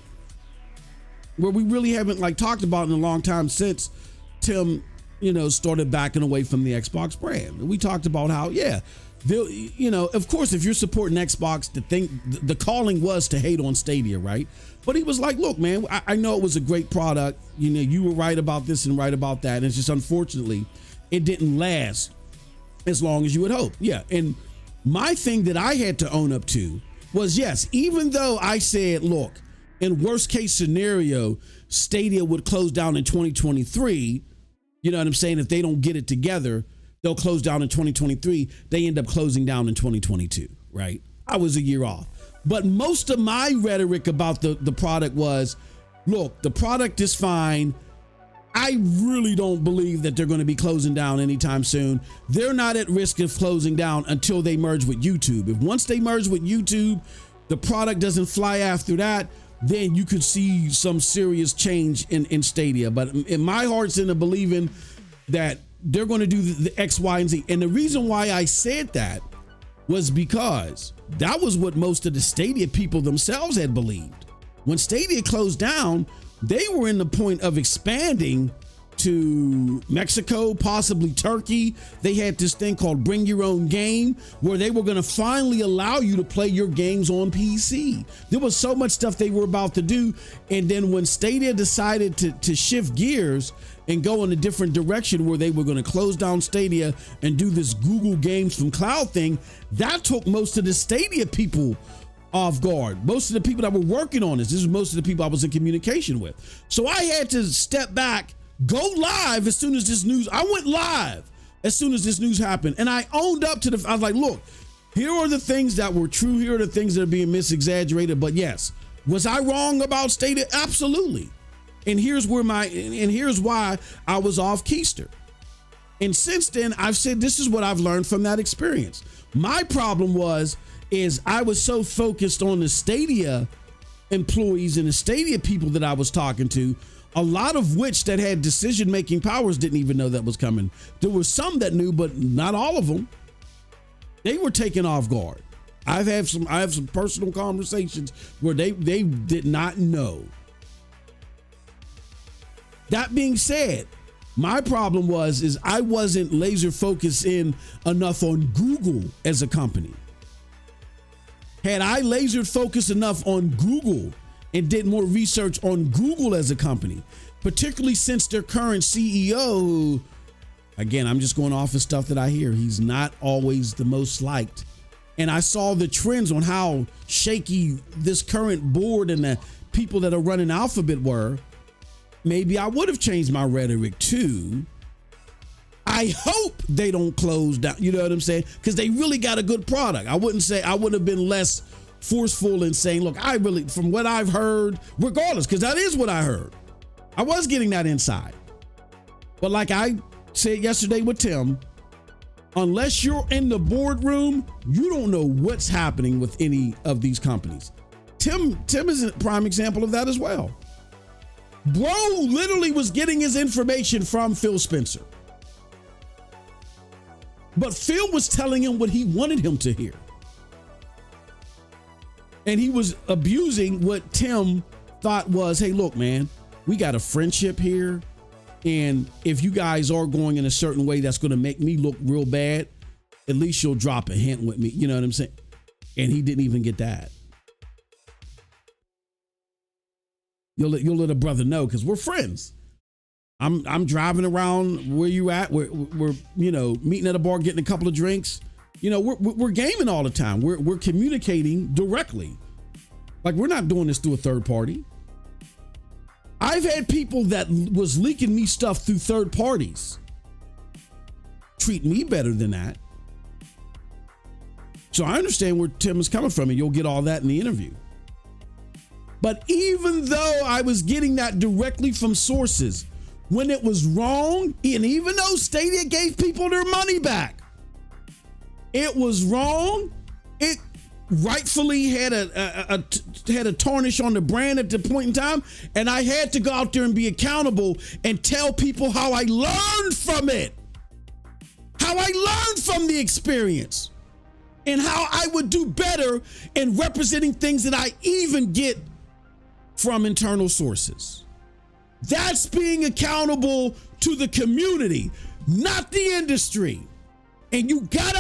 where we really haven't talked about in a long time since Tim, started backing away from the Xbox brand. And we talked about how, of course, if you're supporting Xbox, the calling was to hate on Stadia, right? But he was like, look, man, I know it was a great product. You were right about this and right about that. And it's just, unfortunately, it didn't last as long as you would hope. Yeah. And my thing that I had to own up to was, yes, even though I said, look, in worst case scenario, Stadia would close down in 2023. You know what I'm saying? If they don't get it together, they'll close down in 2023. They end up closing down in 2022, right? I was a year off. But most of my rhetoric about the product was, look, the product is fine. I really don't believe that they're going to be closing down anytime soon. They're not at risk of closing down until they merge with YouTube. If once they merge with YouTube, the product doesn't fly after that, then you could see some serious change in Stadia. But in my heart's into believing that they're going to do the X, Y, and Z. And the reason why I said that was because that was what most of the Stadia people themselves had believed. When Stadia closed down, they were in the point of expanding to Mexico, possibly Turkey. They had this thing called Bring Your Own Game, where they were going to finally allow you to play your games on PC. There was so much stuff they were about to do. And then when Stadia decided to shift gears and go in a different direction, where they were going to close down Stadia and do this Google Games from Cloud thing, that took most of the Stadia people off guard. Most of the people that were working on this is most of the people I was in communication with. So I had to step back, go live as soon as this news, I went live as soon as this news happened. And I owned up to I was like, look, here are the things that were true. Here are the things that are being misexaggerated. But yes, was I wrong about Stadia? Absolutely. And here's why I was off keister. And since then, I've said, this is what I've learned from that experience. My problem is I was so focused on the Stadia employees and the Stadia people that I was talking to, a lot of which that had decision-making powers didn't even know that was coming. There were some that knew, but not all of them. They were taken off guard. I have some personal conversations where they did not know. That being said, my problem is I wasn't laser focused in enough on Google as a company. Had I laser focused enough on Google and did more research on Google as a company, particularly since their current CEO, who, again, I'm just going off of stuff that I hear, he's not always the most liked. And I saw the trends on how shaky this current board and the people that are running Alphabet were. Maybe I would have changed my rhetoric too. I hope they don't close down. You know what I'm saying? Because they really got a good product. I would have been less forceful in saying, look, I really, from what I've heard, regardless, because that is what I heard. I was getting that inside. But like I said yesterday with Tim, unless you're in the boardroom, you don't know what's happening with any of these companies. Tim is a prime example of that as well. Bro literally was getting his information from Phil Spencer. But Phil was telling him what he wanted him to hear. And he was abusing what Tim thought was, hey, look, man, we got a friendship here. And if you guys are going in a certain way that's going to make me look real bad, at least you'll drop a hint with me. You know what I'm saying? And he didn't even get that. You'll let a brother know because we're friends. I'm driving around where you at. We're meeting at a bar, getting a couple of drinks. We're gaming all the time. We're communicating directly. Like we're not doing this through a third party. I've had people that was leaking me stuff through third parties treat me better than that. So I understand where Tim is coming from, and you'll get all that in the interview. But even though I was getting that directly from sources, when it was wrong, and even though Stadia gave people their money back, it was wrong. It rightfully had a tarnish on the brand at the point in time, and I had to go out there and be accountable and tell people how I learned from it, how I learned from the experience, and how I would do better in representing things that I even get from internal sources. That's being accountable to the community, not the industry. And you gotta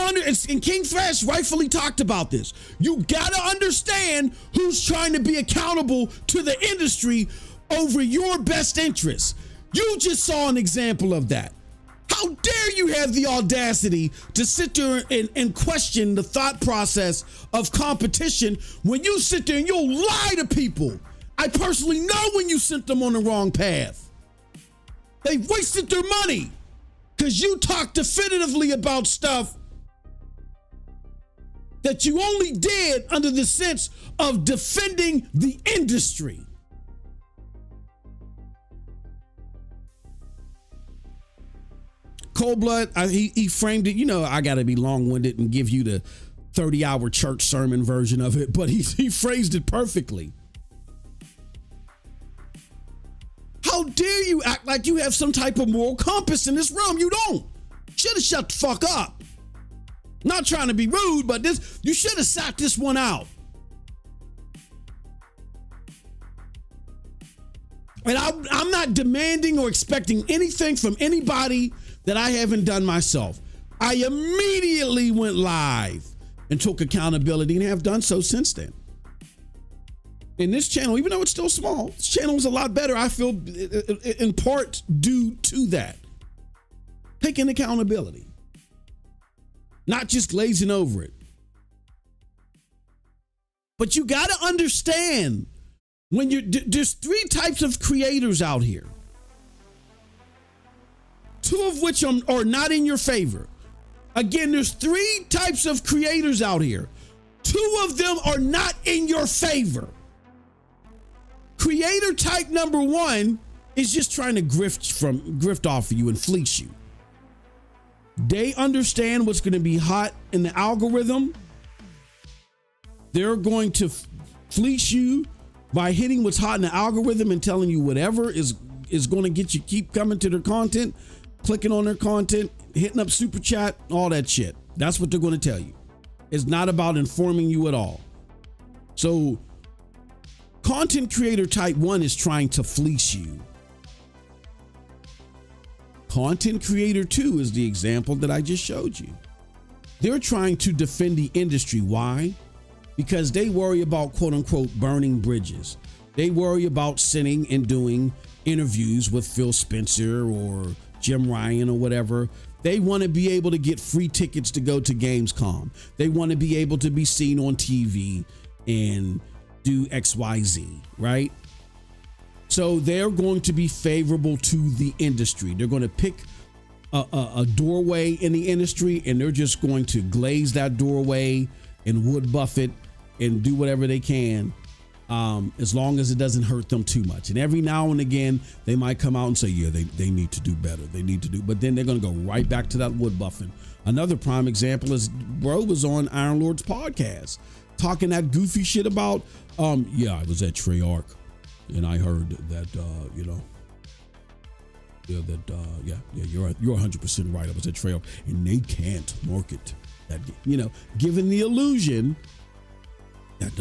and King Fresh rightfully talked about this. You gotta understand who's trying to be accountable to the industry over your best interests. You just saw an example of that. How dare you have the audacity to sit there and question the thought process of competition when you sit there and you'll lie to people. I personally know when you sent them on the wrong path. They wasted their money because you talked definitively about stuff that you only did under the sense of defending the industry. Cold Blood, he framed it. I got to be long-winded and give you the 30-hour church sermon version of it, but he phrased it perfectly. How dare you act like you have some type of moral compass in this room? You don't. Should have shut the fuck up. Not trying to be rude, but you should have sat this one out. And I'm not demanding or expecting anything from anybody that I haven't done myself. I immediately went live and took accountability and have done so since then. In this channel, even though it's still small, this channel is a lot better, I feel, in part due to that. Taking accountability. Not just glazing over it. But you got to understand when there's three types of creators out here, two of which are not in your favor. Again, there's three types of creators out here. Two of them are not in your favor. Creator type number one is just trying to grift off of you and fleece you. They understand what's going to be hot in the algorithm. They're going to fleece you by hitting what's hot in the algorithm and telling you whatever is going to get you keep coming to their content, clicking on their content, hitting up super chat, all that shit. That's what they're going to tell you. It's not about informing you at all. So content creator type one is trying to fleece you. Content creator two is the example that I just showed you. They're trying to defend the industry. Why? Because they worry about quote unquote burning bridges. They worry about sitting and doing interviews with Phil Spencer or Jim Ryan or whatever. They want to be able to get free tickets to go to Gamescom. They want to be able to be seen on TV and do XYZ, right? So they're going to be favorable to the industry. They're going to pick a doorway in the industry, and they're just going to glaze that doorway and wood buff it and do whatever they can, as long as it doesn't hurt them too much. And every now and again, they might come out and say, yeah, they need to do better. They need to do, but then they're going to go right back to that wood buffing. Another prime example is bro was on Iron Lord's podcast talking that goofy shit about, yeah, I was at Treyarch and I heard that, you're 100% right. I was at Treyarch and they can't market that, giving the illusion that,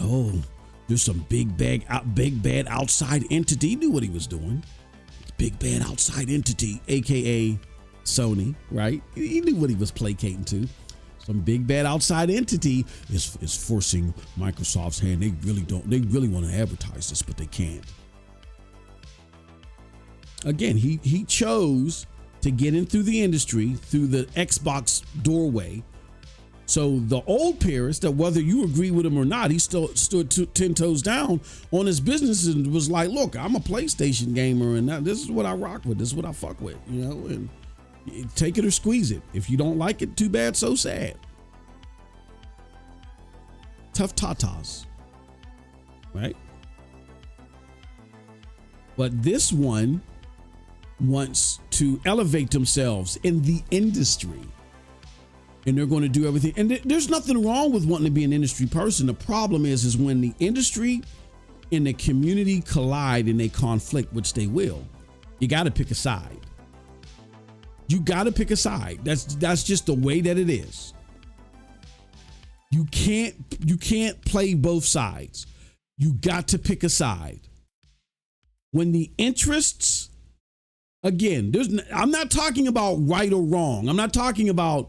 there's some big bad outside entity. He knew what he was doing. Big bad outside entity, aka Sony, right? He knew what he was placating to. Some big bad outside entity is forcing Microsoft's hand. They really want to advertise this, but they can't. Again, he chose to get in through the industry through the Xbox doorway. So the old Parris, that whether you agree with him or not, he still stood 10 toes down on his business and was like, look, I'm a PlayStation gamer and this is what I rock with. This is what I fuck with, and take it or squeeze it. If you don't like it, too bad, so sad. Tough tatas, right? But this one wants to elevate themselves in the industry. And they're going to do everything. And there's nothing wrong with wanting to be an industry person. The problem is when the industry and the community collide and they conflict, which they will, you got to pick a side. You got to pick a side. That's just the way that it is. You can't play both sides. You got to pick a side. When the interests, again, I'm not talking about right or wrong. I'm not talking about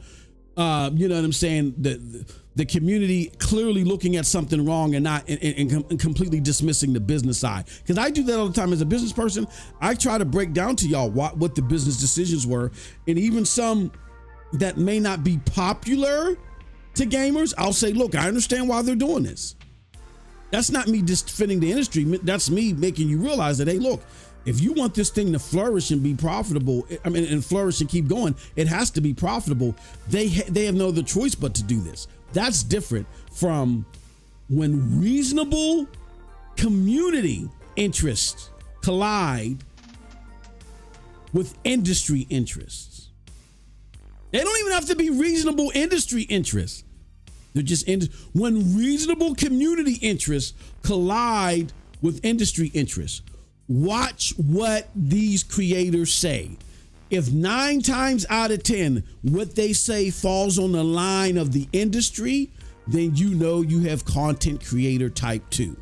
you know what I'm saying? The community clearly looking at something wrong and not and completely dismissing the business side. Because I do that all the time as a business person. I try to break down to y'all what the business decisions were, and even some that may not be popular to gamers. I'll say, look, I understand why they're doing this. That's not me just defending the industry. That's me making you realize that, hey, look, if you want this thing to flourish and be profitable, and flourish and keep going, it has to be profitable. They have no other choice but to do this. That's different from when reasonable community interests collide with industry interests. They don't even have to be reasonable industry interests. They're just when reasonable community interests collide with industry interests. Watch what these creators say. If 9 times out of 10 what they say falls on the line of the industry, then you know you have content creator type 2.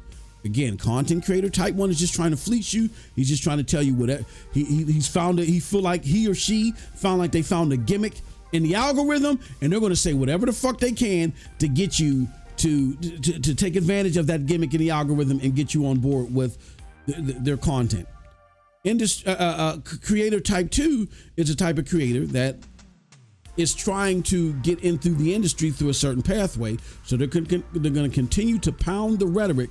Again, content creator type 1 is just trying to fleece you. He's just trying to tell you whatever. He feel like he or she found like they found a gimmick in the algorithm, and they're going to say whatever the fuck they can to get you to take advantage of that gimmick in the algorithm and get you on board with their content. Creator type 2 is a type of creator that is trying to get in through the industry through a certain pathway. So they're going to continue to pound the rhetoric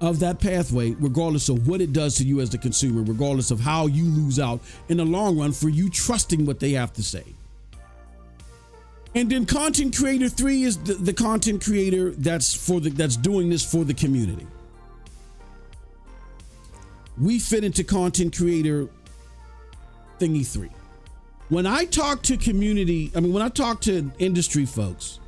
of that pathway, regardless of what it does to you as the consumer, regardless of how you lose out in the long run for you trusting what they have to say. And then content creator 3 is the content creator that's doing this for the community. We fit into content creator thingy 3. When I talk to when I talk to industry folks,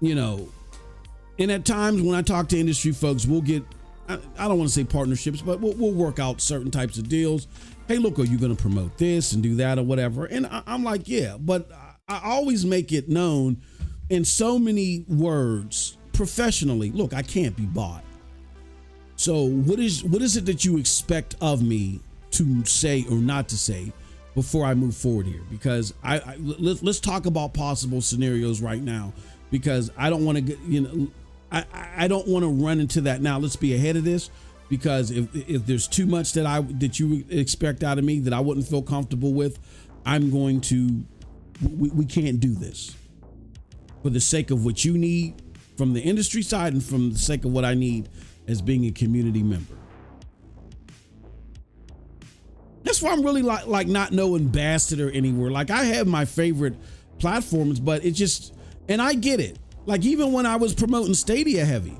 and at times when I talk to industry folks, we'll get, I don't want to say partnerships, but we'll work out certain types of deals. Hey, look, are you going to promote this and do that or whatever? And I'm like, yeah, but I always make it known in so many words professionally, look, I can't be bought. So what is it that you expect of me to say or not to say before I move forward here? Because let's talk about possible scenarios right now, because I don't want to get, I don't want to run into that now. Let's be ahead of this, because if there's too much that you expect out of me that I wouldn't feel comfortable with, we can't do this for the sake of what you need from the industry side and from the sake of what I need as being a community member. That's why I'm really like not no ambassador anywhere. Like, I have my favorite platforms, but it just, and I get it. Like, even when I was promoting Stadia heavy,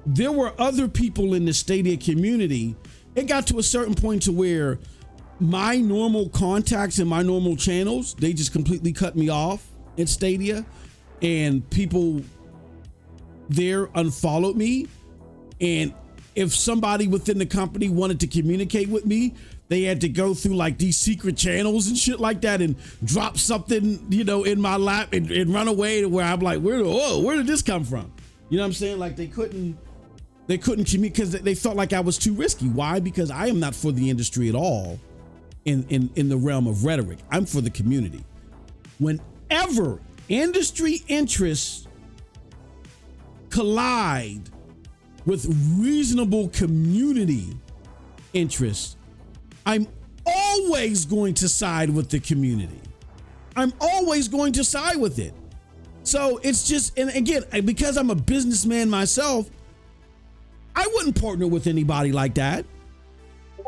there were other people in the Stadia community. It got to a certain point to where my normal contacts and my normal channels, they just completely cut me off at Stadia, and people there unfollowed me. And if somebody within the company wanted to communicate with me, they had to go through like these secret channels and shit like that and drop something, in my lap and run away, to where I'm like, where did this come from? You know what I'm saying? Like, they couldn't communicate because they felt like I was too risky. Why? Because I am not for the industry at all in the realm of rhetoric. I'm for the community. Whenever industry interests collide with reasonable community interests, I'm always going to side with the community. I'm always going to side with it. So it's just, and again, because I'm a businessman myself, I wouldn't partner with anybody like that.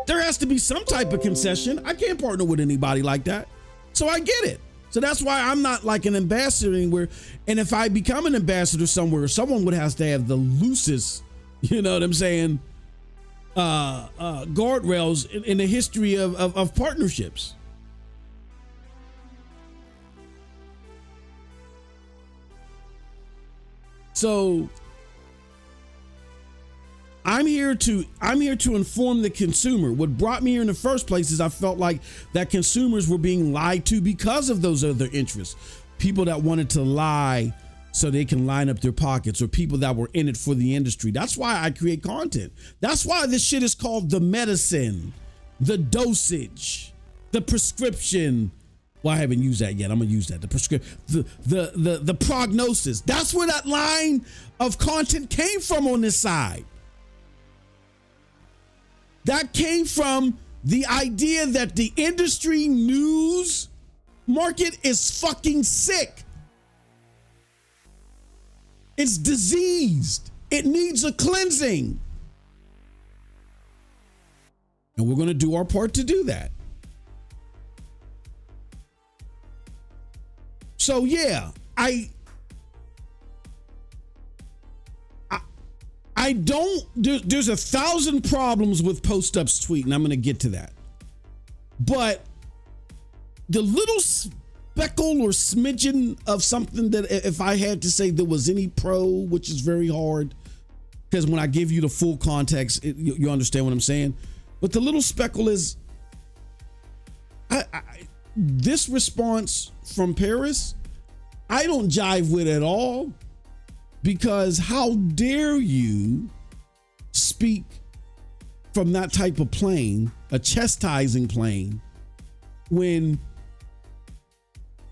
There has to be some type of concession. I can't partner with anybody like that. So I get it. So that's why I'm not like an ambassador anywhere. And if I become an ambassador somewhere, someone would have to have the loosest, you know what I'm saying, guardrails in the history of partnerships. So I'm here to inform the consumer. What brought me here in the first place is I felt like that consumers were being lied to because of those other interests. People that wanted to lie so they can line up their pockets, or people that were in it for the industry. That's why I create content. That's why this shit is called the medicine, the dosage, the prescription. Well, I haven't used that yet. I'm gonna use that. The prescription, the prognosis. That's where that line of content came from on this side. That came from the idea that the industry news market is fucking sick. It's diseased. It needs a cleansing. And we're going to do our part to do that. So yeah, I don't, there's 1,000 problems with Post-Up's tweet, and I'm going to get to that. But the little speckle or smidgen of something that, if I had to say there was any pro, which is very hard, because when I give you the full context, you understand what I'm saying. But the little speckle is, this response from Parris, I don't jive with at all. Because how dare you speak from that type of plane, a chastising plane, when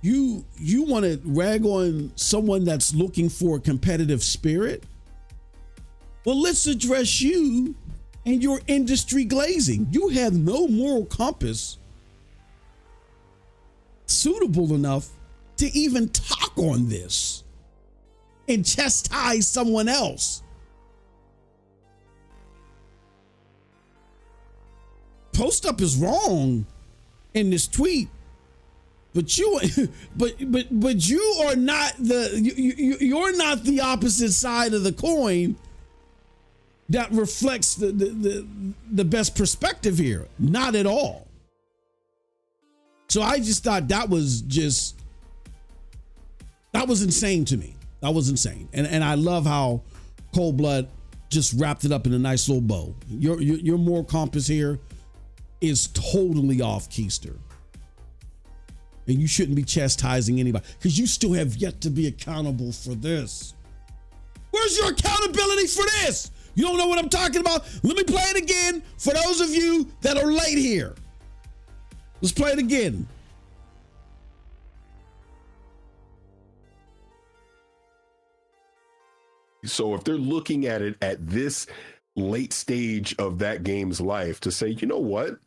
you want to rag on someone that's looking for a competitive spirit? Well, let's address you and your industry glazing. You have no moral compass suitable enough to even talk on this and chastise someone else. Post Up is wrong in this tweet, but you are not you're not the opposite side of the coin that reflects the best perspective here. Not at all. So I just thought that was insane to me. That was insane. And I love how Cold Blood just wrapped it up in a nice little bow. Your moral compass here is totally off keister. And you shouldn't be chastising anybody because you still have yet to be accountable for this. Where's your accountability for this? You don't know what I'm talking about? Let me play it again for those of you that are late here. Let's play it again. So if they're looking at it at this late stage of that game's life to say, you know what?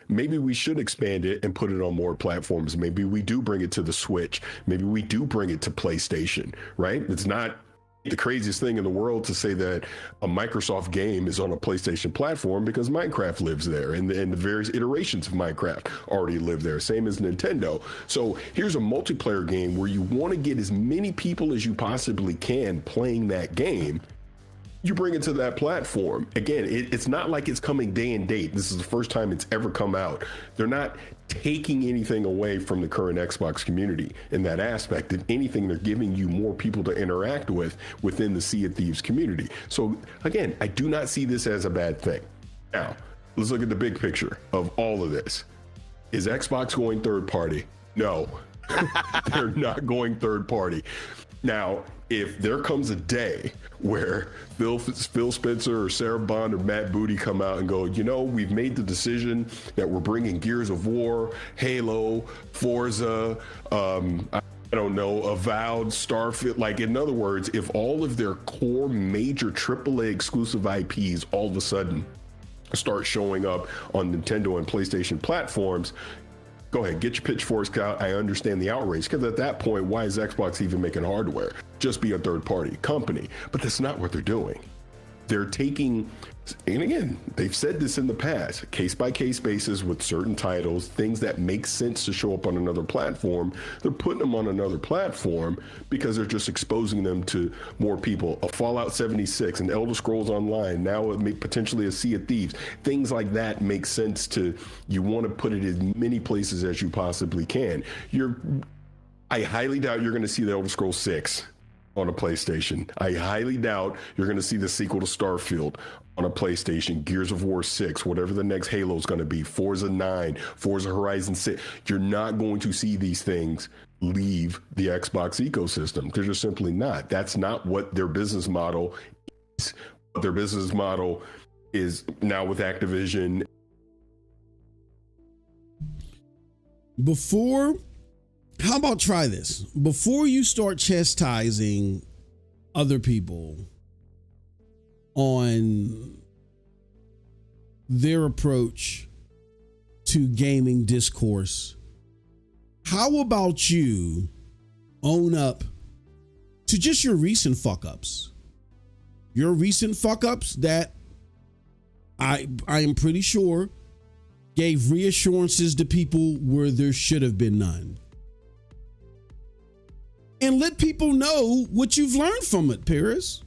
Maybe we should expand it and put it on more platforms. Maybe we do bring it to the Switch. Maybe we do bring it to PlayStation, right? It's not the craziest thing in the world to say that a Microsoft game is on a PlayStation platform because Minecraft lives there and the various iterations of Minecraft already live there, same as Nintendo. So here's a multiplayer game where you want to get as many people as you possibly can playing that game. You bring it to that platform. Again, it's not like it's coming day and date. This is the first time it's ever come out. They're not taking anything away from the current Xbox community in that aspect. If anything, they're giving you more people to interact with within the Sea of Thieves community. So again, I do not see this as a bad thing. Now, let's look at the big picture of all of this. Is Xbox going third party? No, they're not going third party. Now, if there comes a day where Phil Spencer or Sarah Bond or Matt Booty come out and go, you know, we've made the decision that we're bringing Gears of War, Halo, Forza, I don't know, Avowed, Starfield. Like, in other words, if all of their core major AAA exclusive IPs all of a sudden start showing up on Nintendo and PlayStation platforms, go ahead, get your pitchforks out. I understand the outrage, because at that point, why is Xbox even making hardware? Just be a third-party company. But that's not what they're doing. They're taking, and again, they've said this in the past, case-by-case basis with certain titles, things that make sense to show up on another platform. They're putting them on another platform because they're just exposing them to more people. A Fallout 76, an Elder Scrolls Online, now it may potentially a Sea of Thieves. Things like that make sense to, you want to put it in many places as you possibly can. I highly doubt you're going to see the Elder Scrolls 6 on a PlayStation. I highly doubt you're going to see the sequel to Starfield on a PlayStation, Gears of War 6, whatever the next Halo is going to be, Forza 9, Forza Horizon 6. You're not going to see these things leave the Xbox ecosystem. They're just simply not. That's not what their business model is. Their business model is now with Activision. How about try this? Before you start chastising other people on their approach to gaming discourse, how about you own up to just your recent fuck ups? Your recent fuck ups that I am pretty sure gave reassurances to people where there should have been none. And let people know what you've learned from it, Parris.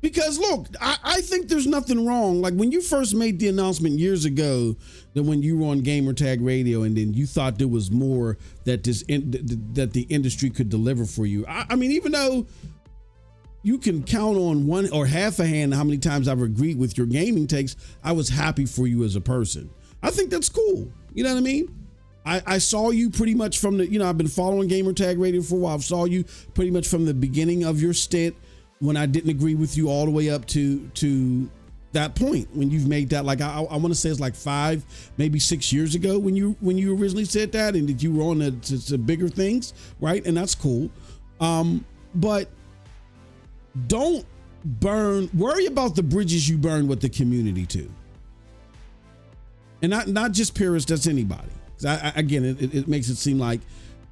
Because look, I think there's nothing wrong. Like when you first made the announcement years ago that when you were on Gamertag Radio and then you thought there was more that that the industry could deliver for you. I mean, even though you can count on one or half a hand how many times I've agreed with your gaming takes, I was happy for you as a person. I think that's cool. You know what I mean? I saw you pretty much from the, I've been following Gamertag Radio for a while. I saw you pretty much from the beginning of your stint when I didn't agree with you all the way up to that point when you've made that, like, I want to say it's like 5, maybe 6 years ago when you originally said that and that you were on to bigger things, right? And that's cool. But don't worry about the bridges you burn with the community too. And not just Parris, that's anybody. Again, it makes it seem like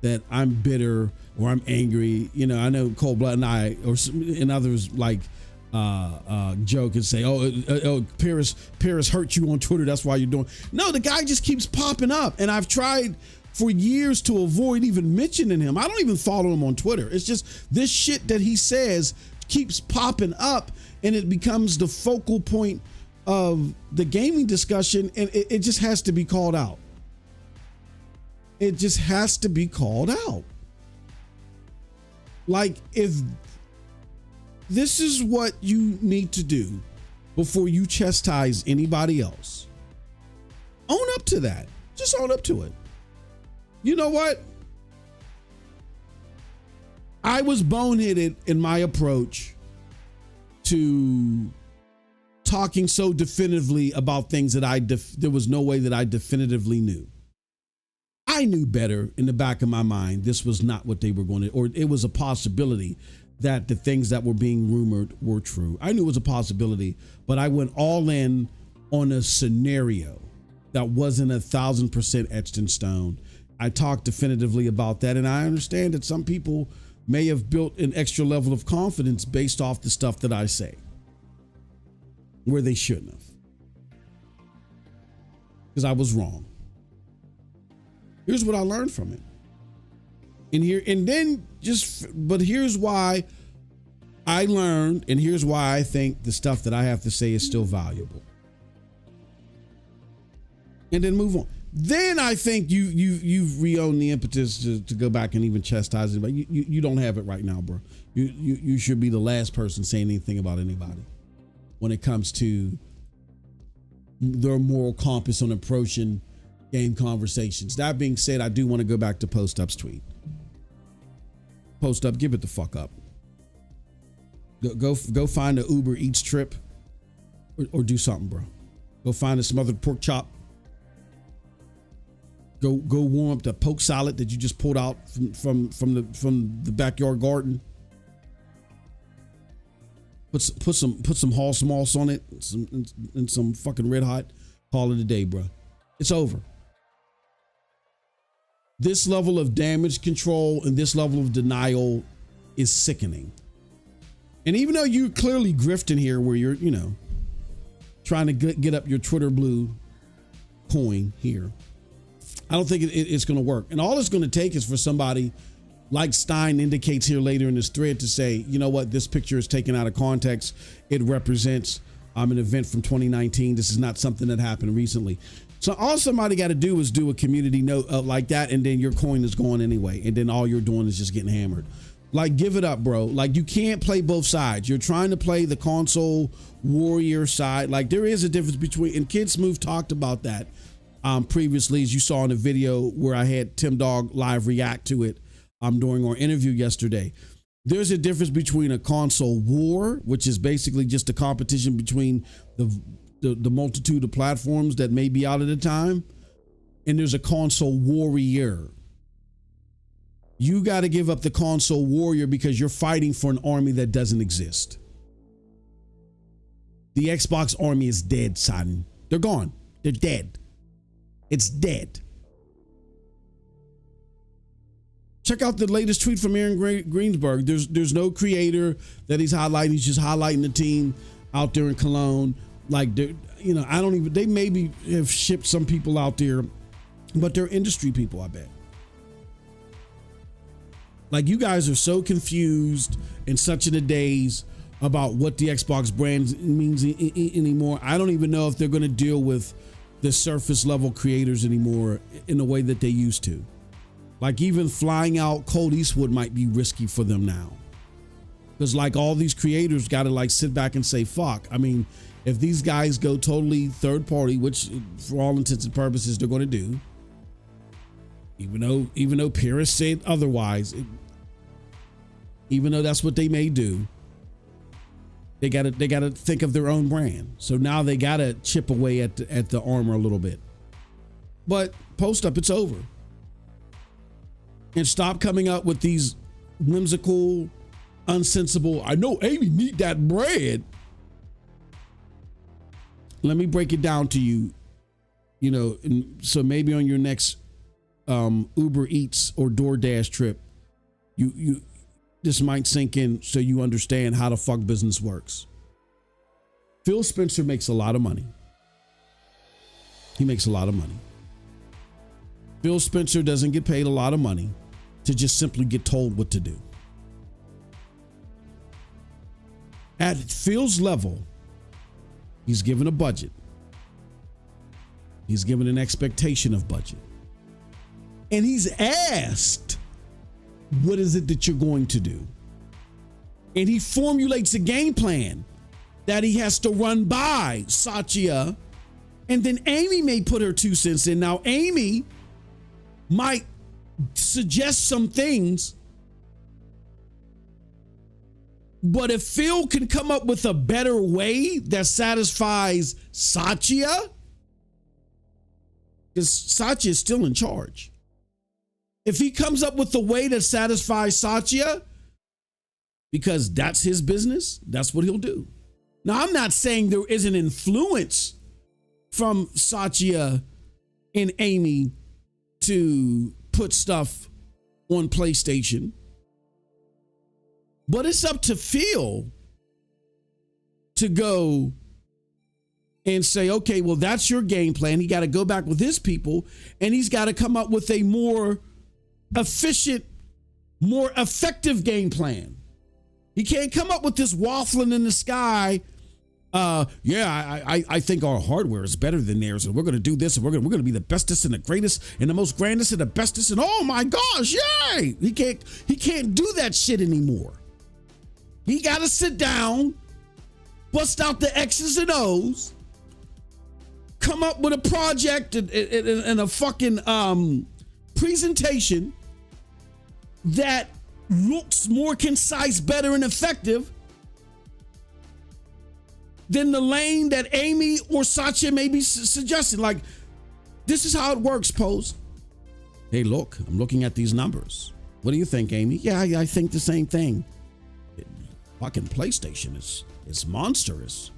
that I'm bitter or I'm angry. You know, I know Cold Blood and I, and others like joke and say, oh, Parris hurt you on Twitter, that's why you're doing. No, the guy just keeps popping up, and I've tried for years to avoid even mentioning him. I don't even follow him on Twitter. It's just this shit that he says keeps popping up, and it becomes the focal point of the gaming discussion, and it just has to be called out. It just has to be called out. Like, if this is what you need to do before you chastise anybody else, own up to that. Just own up to it. You know what? I was boneheaded in my approach to talking so definitively about things that there was no way that I definitively knew. I knew better in the back of my mind. This was not what they were going to, or it was a possibility that the things that were being rumored were true. I knew it was a possibility, but I went all in on a scenario that wasn't 1,000% etched in stone. I talked definitively about that, and I understand that some people may have built an extra level of confidence based off the stuff that I say, where they shouldn't have, because I was wrong. Here's what I learned from it. But here's why I learned, and here's why I think the stuff that I have to say is still valuable. And then move on. Then I think you've re-owned the impetus to go back and even chastise it, but you don't have it right now, bro. You should be the last person saying anything about anybody when it comes to their moral compass on approaching game conversations. That being said, I do want to go back to Post Up's tweet. Post Up, give it the fuck up. Go find a Uber Eats trip or do something, bro. Go find a smothered pork chop. Go warm up the poke salad that you just pulled out from the backyard garden. Put some Hall Smalls on it and some fucking Red Hot. Call it a day, bro. It's over. This level of damage control and this level of denial is sickening. And even though you're clearly grifting here where you're, trying to get up your Twitter blue coin here, I don't think it's going to work. And all it's going to take is for somebody like Stein indicates here later in this thread to say, you know what, this picture is taken out of context. It represents an event from 2019. This is not something that happened recently. So all somebody got to do is do a community note like that, and then your coin is going anyway. And then all you're doing is just getting hammered. Like, give it up, bro. Like, you can't play both sides. You're trying to play the console warrior side. Like, there is a difference between, and Kid Smooth talked about that previously, as you saw in the video where I had Tim Dog live react to it during our interview yesterday. There's a difference between a console war, which is basically just a competition between the multitude of platforms that may be out at a time, and there's a console warrior. You got to give up the console warrior because you're fighting for an army that doesn't exist. The Xbox army is dead, son. They're gone. They're dead. It's dead. Check out the latest tweet from Aaron Greensberg. There's no creator that he's highlighting. He's just highlighting the team out there in Cologne. Like, they maybe have shipped some people out there, but they're industry people, I bet. Like, you guys are so confused and such in a daze about what the Xbox brand means anymore. I don't even know if they're going to deal with the surface level creators anymore in the way that they used to. Like, even flying out Colt Eastwood might be risky for them now. Because like all these creators got to like sit back and say, fuck. I mean, if these guys go totally third party, which for all intents and purposes they're going to do, even though Parris said otherwise, even though that's what they may do, they gotta think of their own brand. So now they gotta chip away at the armor a little bit. But Post Up, it's over. And stop coming up with these whimsical, unsensible, I know Amy need that bread. Let me break it down to you, and so maybe on your next Uber Eats or DoorDash trip, you this might sink in so you understand how the fuck business works. Phil Spencer makes a lot of money. He makes a lot of money. Phil Spencer doesn't get paid a lot of money to just simply get told what to do. At Phil's level, he's given a budget. He's given an expectation of budget. And he's asked, what is it that you're going to do? And he formulates a game plan that he has to run by Satya. And then Amy may put her 2 cents in. Now, Amy might suggest some things, but if Phil can come up with a better way that satisfies Satya, because Satya is still in charge. If he comes up with a way that satisfies Satya, because that's his business, that's what he'll do. Now, I'm not saying there isn't influence from Satya and Amy to put stuff on PlayStation, but it's up to Phil to go and say, okay, well, that's your game plan. He got to go back with his people, and he's got to come up with a more efficient, more effective game plan. He can't come up with this waffling in the sky. I think our hardware is better than theirs, and we're going to do this, and we're going to be the bestest and the greatest and the most grandest and the bestest, and oh my gosh, yay! He can't do that shit anymore. He got to sit down, bust out the X's and O's, come up with a project and a fucking presentation that looks more concise, better, and effective than the lane that Amy or Satya may be suggesting. Like, this is how it works, Pose. Hey, look, I'm looking at these numbers. What do you think, Amy? Yeah, I think the same thing. Fucking PlayStation is monstrous.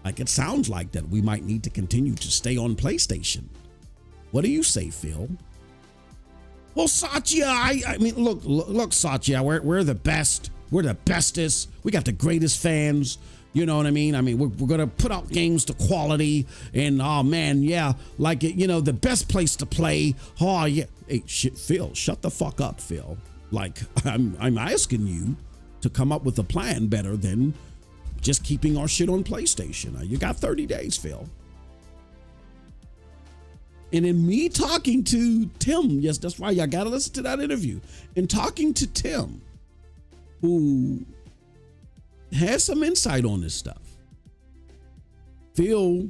Like, it sounds like that we might need to continue to stay on PlayStation. What do you say, Phil? Well, Satya, I mean, look, Satya, we're the best. We're the bestest. We got the greatest fans. You know what I mean? I mean, we're going to put out games to quality, and oh man, yeah, like, you know, the best place to play. Oh yeah. Hey, shit, Phil, shut the fuck up, Phil. Like, I'm asking you to come up with a plan better than just keeping our shit on PlayStation. You got 30 days, Phil. And in me talking to Tim, yes, that's right, y'all got to listen to that interview. And talking to Tim, who has some insight on this stuff, Phil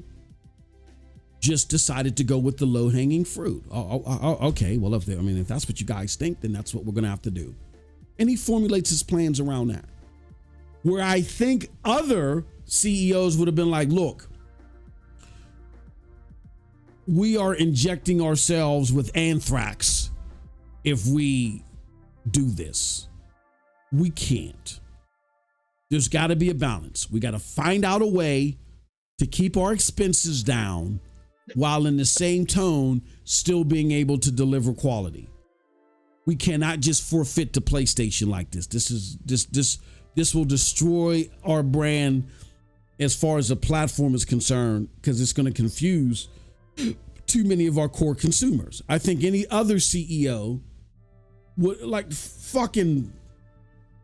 just decided to go with the low-hanging fruit. Okay, well, if that's what you guys think, then that's what we're going to have to do. And he formulates his plans around that. Where I think other CEOs would have been like, look, we are injecting ourselves with anthrax if we do this. We can't. There's got to be a balance. We got to find out a way to keep our expenses down while in the same tone still being able to deliver quality. We cannot just forfeit to PlayStation like this. This will destroy our brand as far as the platform is concerned, because it's going to confuse too many of our core consumers. I think any other CEO would, like fucking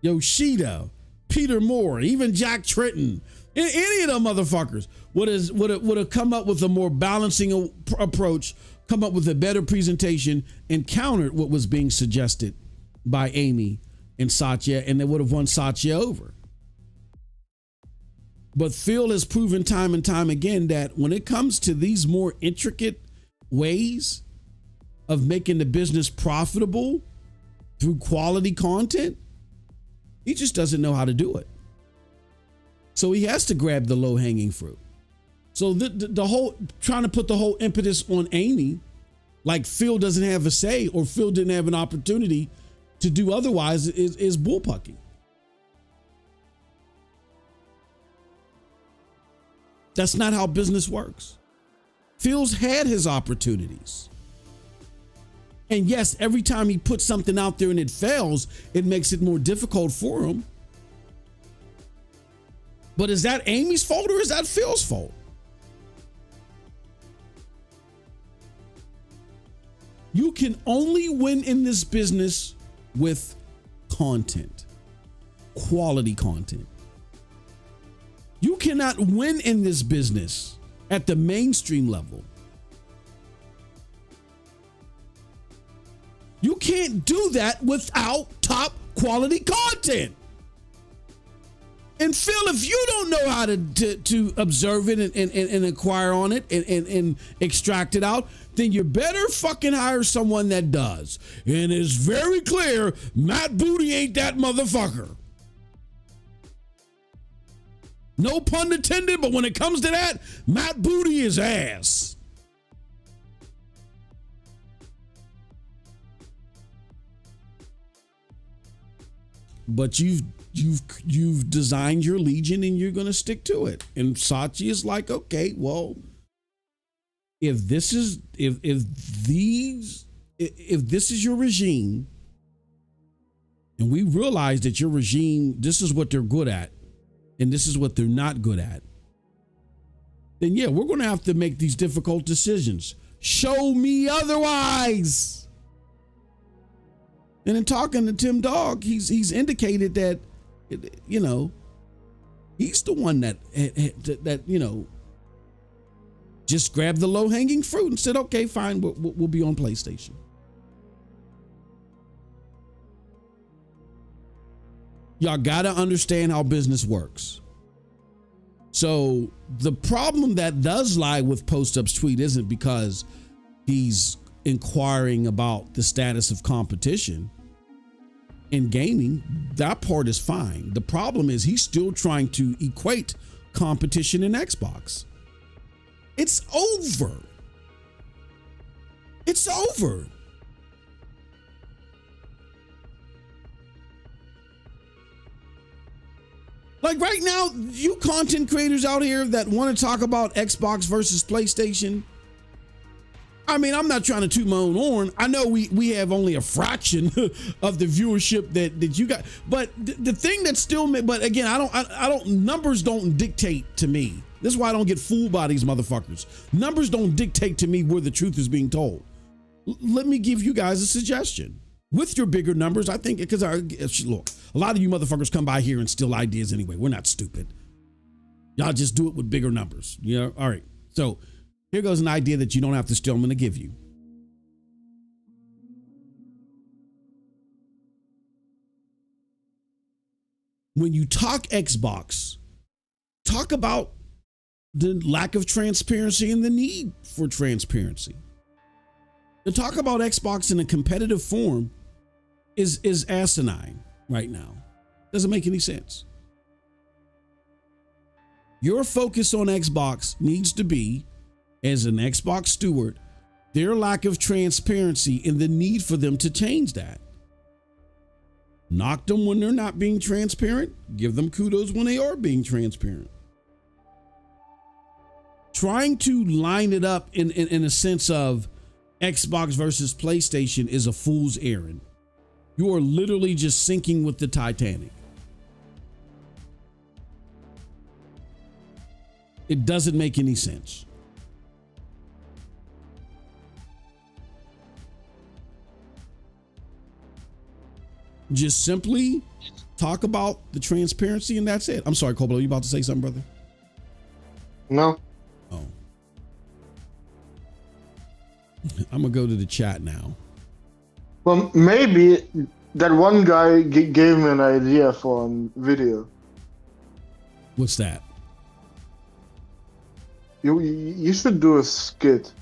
Yoshida, Peter Moore, even Jack Tritton, any of them motherfuckers would have come up with a more balancing approach, come up with a better presentation, and countered what was being suggested by Amy and Satya, and they would have won Satya over. But Phil has proven time and time again that when it comes to these more intricate ways of making the business profitable through quality content, he just doesn't know how to do it. So he has to grab the low-hanging fruit. So the whole trying to put the whole impetus on Amy, like Phil doesn't have a say or Phil didn't have an opportunity to do otherwise, is bullpucking. That's not how business works. Phil's had his opportunities. And yes, every time he puts something out there and it fails, it makes it more difficult for him. But is that Amy's fault or is that Phil's fault? You can only win in this business with content, quality content. You cannot win in this business at the mainstream level. You can't do that without top quality content. And Phil, if you don't know how to observe it and acquire on it and extract it out, then you better fucking hire someone that does. And it's very clear Matt Booty ain't that motherfucker. No pun intended, but when it comes to that, Matt Booty is ass. But you've designed your legion and you're going to stick to it. And Sachi is like, okay, well, if this is your regime, and we realize that your regime, this is what they're good at, and this is what they're not good at, then yeah, we're going to have to make these difficult decisions. Show me otherwise. And in talking to Tim Dog, he's indicated that, you know, he's the one that you know, just grabbed the low-hanging fruit and said, okay, fine, we'll be on PlayStation. Y'all got to understand how business works. So the problem that does lie with Post Up's tweet isn't because he's inquiring about the status of competition in gaming. That part is fine. The problem is he's still trying to equate competition in Xbox. It's over. It's over. Like right now, you content creators out here that want to talk about Xbox versus PlayStation, I mean, I'm not trying to toot my own horn. I know we have only a fraction of the viewership that you got, but the thing that still, but again, I don't, numbers don't dictate to me. This is why I don't get fooled by these motherfuckers. Numbers don't dictate to me where the truth is being told. Let me give you guys a suggestion. With your bigger numbers, I think, because look, a lot of you motherfuckers come by here and steal ideas anyway. We're not stupid. Y'all just do it with bigger numbers. Yeah. All right. So here goes an idea that you don't have to steal. I'm going to give you. When you talk Xbox, talk about the lack of transparency and the need for transparency. To talk about Xbox in a competitive form is asinine right now. Doesn't make any sense. Your focus on Xbox needs to be, as an Xbox steward, their lack of transparency and the need for them to change that. Knock them when they're not being transparent. Give them kudos when they are being transparent. Trying to line it up in a sense of Xbox versus PlayStation is a fool's errand. You are literally just sinking with the Titanic. It doesn't make any sense. Just simply talk about the transparency and that's it. I'm sorry, Cobalt, are you about to say something, brother? No. Oh. I'm gonna go to the chat now. Well, maybe that one guy gave me an idea for a video. What's that? You should do a skit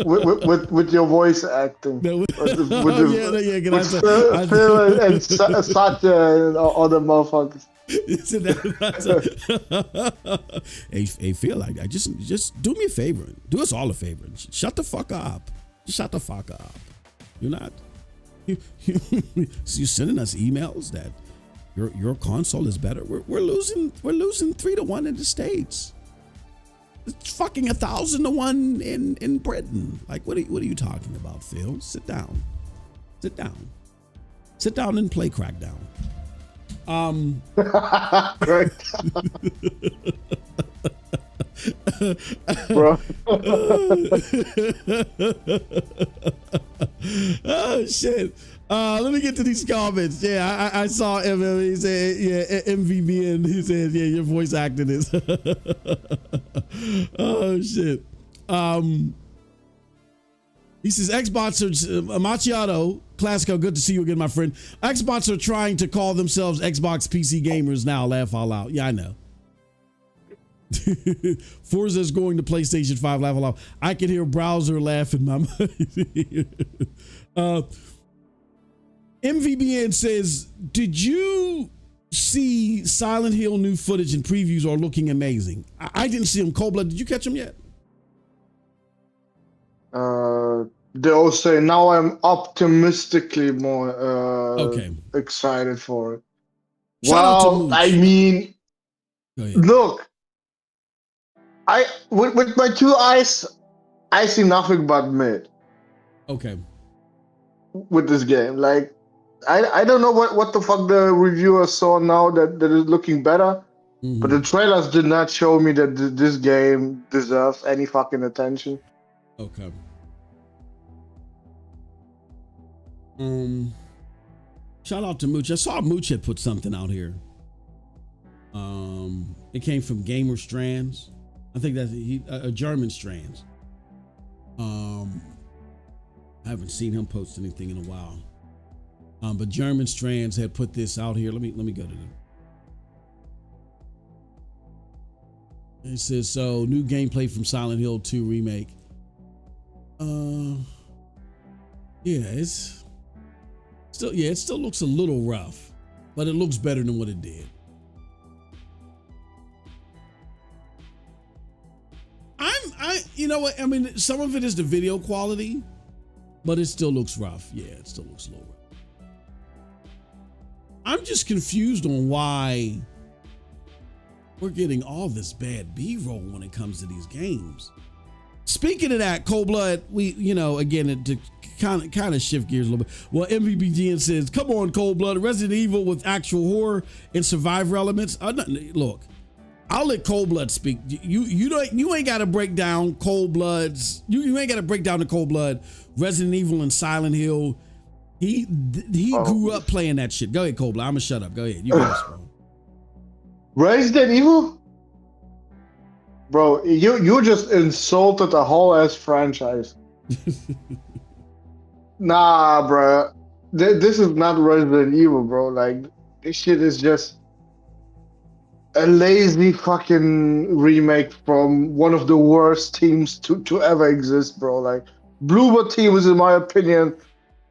with your voice acting. Phil and Satya and all the motherfuckers. Hey Phil, I just do me a favor. Do us all a favor. Shut the fuck up. Just shut the fuck up. You're not. You're sending us emails that your console is better. We're losing 3-1 in the States. It's fucking 1,000 to 1 in Britain. Like, what are you talking about, Phil? Sit down. Sit down and play Crackdown. Right. Bro. Oh shit. Let me get to these comments. Yeah, I saw him. He said, yeah, MVBN. He said, yeah, your voice acting is. Oh shit. He says Xbox are Macchiato Classico. Good to see you again, my friend. Xbox are trying to call themselves Xbox PC gamers now. Laugh all out. Yeah, I know. Forza is going to PlayStation 5. Laugh all out. I can hear browser laugh in my mind. MVBN says, did you see Silent Hill new footage and previews are looking amazing? I didn't see them. Cold Blood, did you catch them yet? They all say now I'm optimistically more excited for it. Shout out to Well, Mooch. I mean, Go ahead. look, with my two eyes, I see nothing but mid Okay. with this game. Like, I don't know what the fuck the reviewers saw now that is looking better, but the trailers did not show me that this game deserves any fucking attention. Okay. Shout out to Mooch. I saw Mooch had put something out here. It came from Gamer Strands. I think that's a German Strands. I haven't seen him post anything in a while. But German Strands had put this out here. Let me go to them. It says, so new gameplay from Silent Hill 2 remake. Yeah, it still looks a little rough, but it looks better than what it did. You know what? I mean, some of it is the video quality, but it still looks rough. Yeah, it still looks lower. I'm just confused on why we're getting all this bad B-roll when it comes to these games. Speaking of that, Cold Blood, we, again, to kind of shift gears a little bit. Well, MVBGN says, come on, Cold Blood, Resident Evil with actual horror and survivor elements. Look, I'll let Cold Blood speak. You ain't got to break down Cold Blood's. You ain't got to break down the Cold Blood, Resident Evil and Silent Hill. He grew up playing that shit. Go ahead, Cold Blood. I'm gonna shut up. Go ahead. You guys, bro. Resident Evil? Bro, you just insulted the whole ass franchise. Nah, bro. This is not Resident Evil, bro. Like, this shit is just a lazy fucking remake from one of the worst teams to ever exist, bro. Like, Bloober Team is, in my opinion,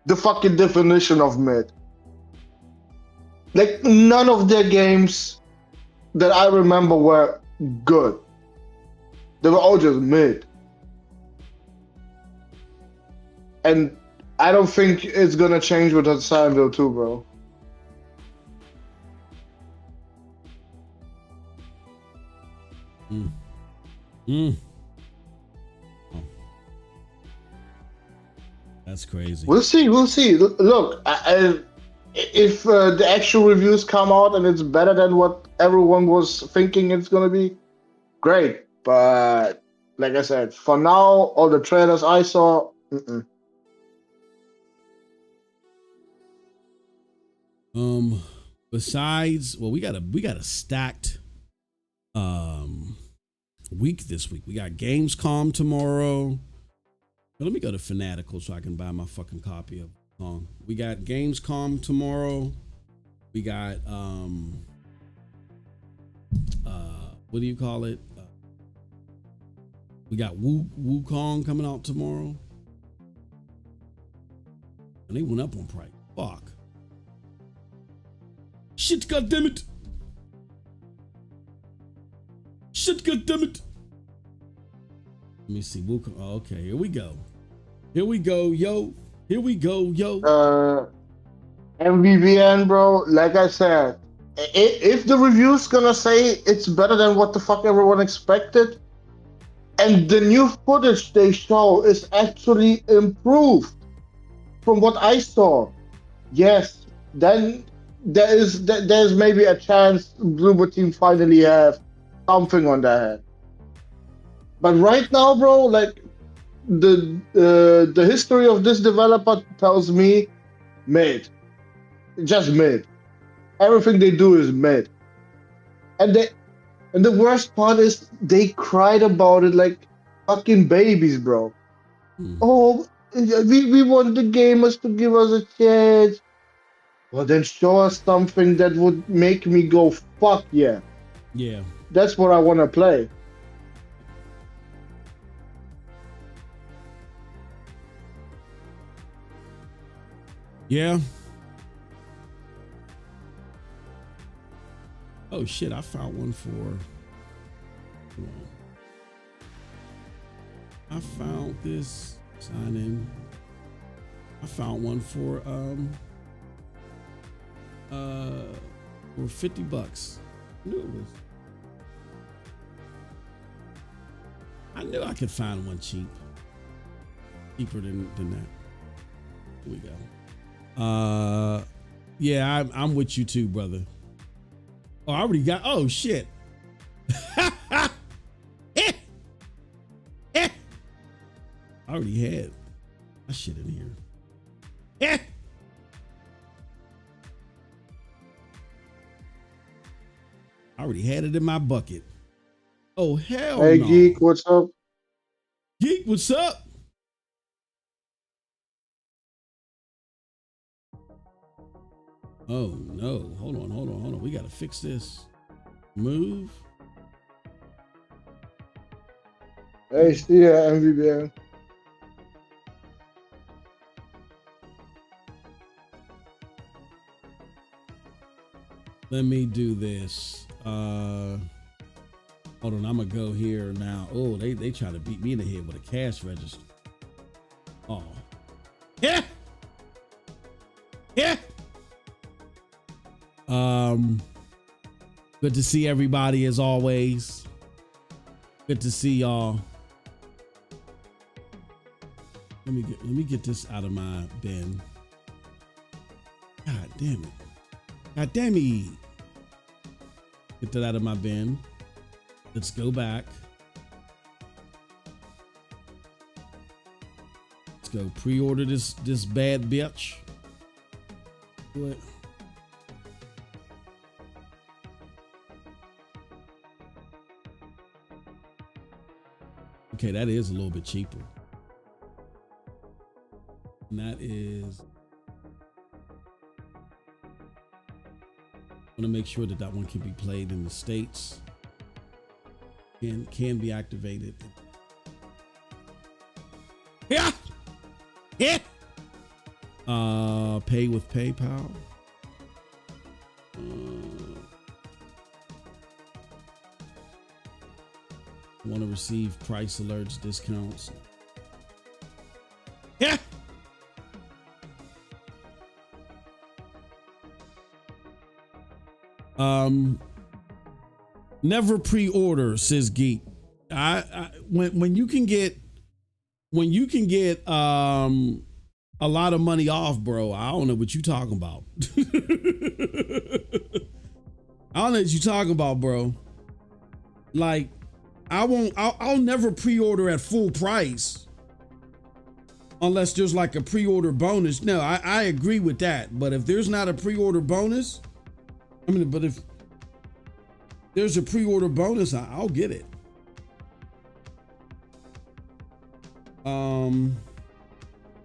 the fucking definition of mid. Like, none of their games that I remember were good. They were all just mid. And I don't think it's gonna change with that Silent Hill 2, bro. That's crazy. We'll see. Look, if the actual reviews come out and it's better than what everyone was thinking it's gonna be, great. But like I said, for now, all the trailers I saw, Besides, well, we got a stacked week this week. We got Gamescom tomorrow. Let me go to Fanatical so I can buy my fucking copy of Kong. We got Gamescom tomorrow. We got what do you call it? We got Wukong coming out tomorrow. And they went up on price. Fuck. Shit, goddammit. Shit, goddammit. Let me see. Wukong. Oh, okay, here we go. Here we go, yo. MVVN, bro, like I said, if the review's gonna say it's better than what the fuck everyone expected, And the new footage they show is actually improved from what I saw. Yes, then there's maybe a chance Bloober Team finally have something on their head. But right now, bro, like the history of this developer tells me mid, just mid. Everything they do is mid, and the worst part is they cried about it like fucking babies, bro. Oh, we want the gamers to give us a chance. Well, then show us something that would make me go, fuck yeah. Yeah. That's what I want to play. Yeah. Oh shit, I found one for. Hold on. I found this. Sign in. I found one for $50. I knew it was. I knew I could find one cheap. Cheaper than that. Here we go. Yeah, I'm with you too, brother. Oh, I already got. Oh shit. I already had my shit in here. I already had it in my bucket. Oh hell Hey no. Geek, what's up? Geek, what's up? Oh no, hold on. We gotta fix this. Move. Hey, see ya, MVBN. Let me do this. Hold on, I'm gonna go here now. Oh, they try to beat me in the head with a cash register. Oh. Yeah. Yeah. Good to see everybody as always. Good to see y'all. Let me get this out of my bin. God damn it. God damn it. Get that out of my bin. Let's go back. Let's go pre-order this bad bitch. Do it. Okay, that is a little bit cheaper. And that is. I want to make sure that one can be played in the States. Can be activated. Yeah. Yeah. Pay with PayPal. Want to receive price alerts, discounts. Yeah. Never pre-order, says Geek. When you can get a lot of money off, bro. I don't know what you talking about. I don't know what you talking about, bro. Like, I'll never pre-order at full price unless there's like a pre-order bonus. No, I agree with that. But if there's not a pre-order bonus, but if there's a pre-order bonus, I'll get it.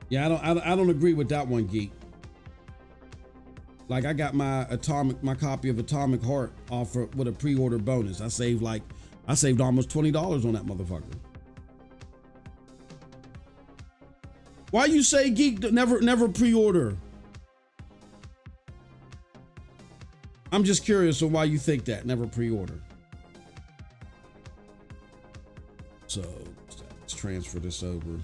Yeah, I don't agree with that one, Geek. Like, I got my copy of Atomic Heart offer with a pre-order bonus. I saved almost $20 on that motherfucker. Why you say, Geek, never pre-order? I'm just curious on why you think that. Never pre-order. So let's transfer this over.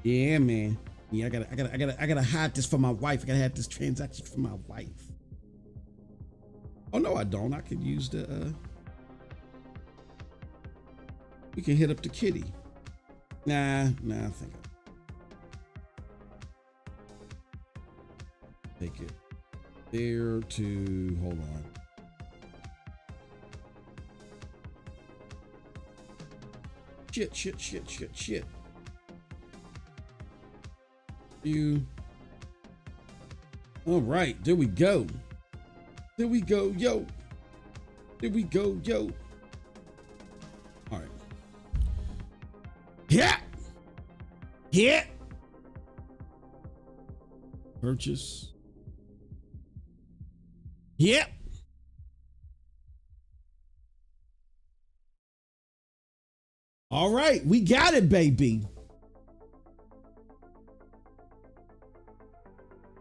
Yeah, man. Yeah, I gotta hide this for my wife. I gotta have this transaction for my wife. Oh no, I don't. I could use the We can hit up the kitty. Nah, I think I'll take it there to, hold on. Shit. You. All right, there we go. Yo. All right. Yeah. Purchase. Yep. All right, we got it, baby.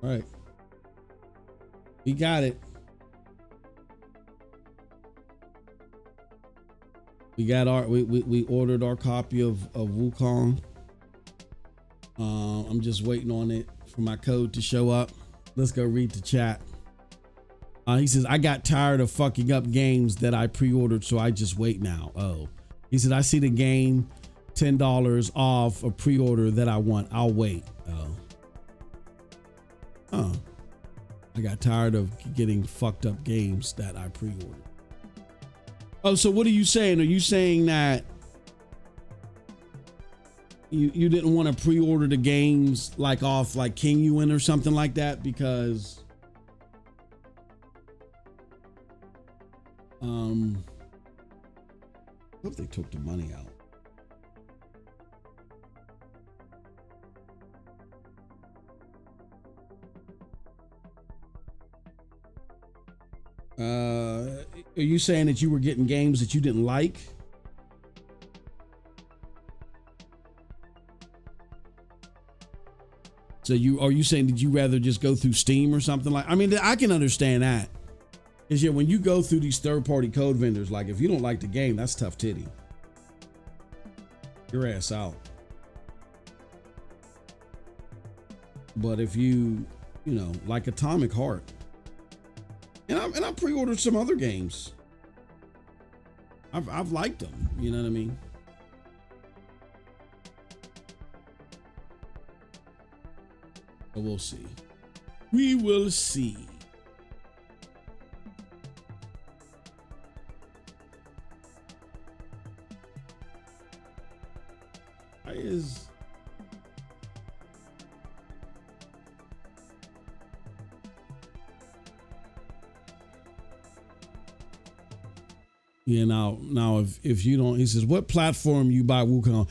All right. We got it. We got our we ordered our copy of Wukong. I'm just waiting on it for my code to show up. Let's go read the chat. He says, I got tired of fucking up games that I pre-ordered, so I just wait now. Oh. He said, I see the game $10 off a pre-order that I want. I'll wait. Oh. I got tired of getting fucked up games that I pre-ordered. Oh, so what are you saying? Are you saying that you didn't want to pre-order the games like off like King You In or something like that because I hope they took the money out. Are you saying that you were getting games that you didn't like? So are you saying, did you rather just go through Steam or something like? I mean, I can understand that. Is when you go through these third-party code vendors, like if you don't like the game, that's tough titty. Your ass out. But if you like Atomic Heart, and I pre-ordered some other games. I've liked them. You know what I mean? But we'll see. We will see. Yeah, now if you don't, he says, what platform you buy Wukong?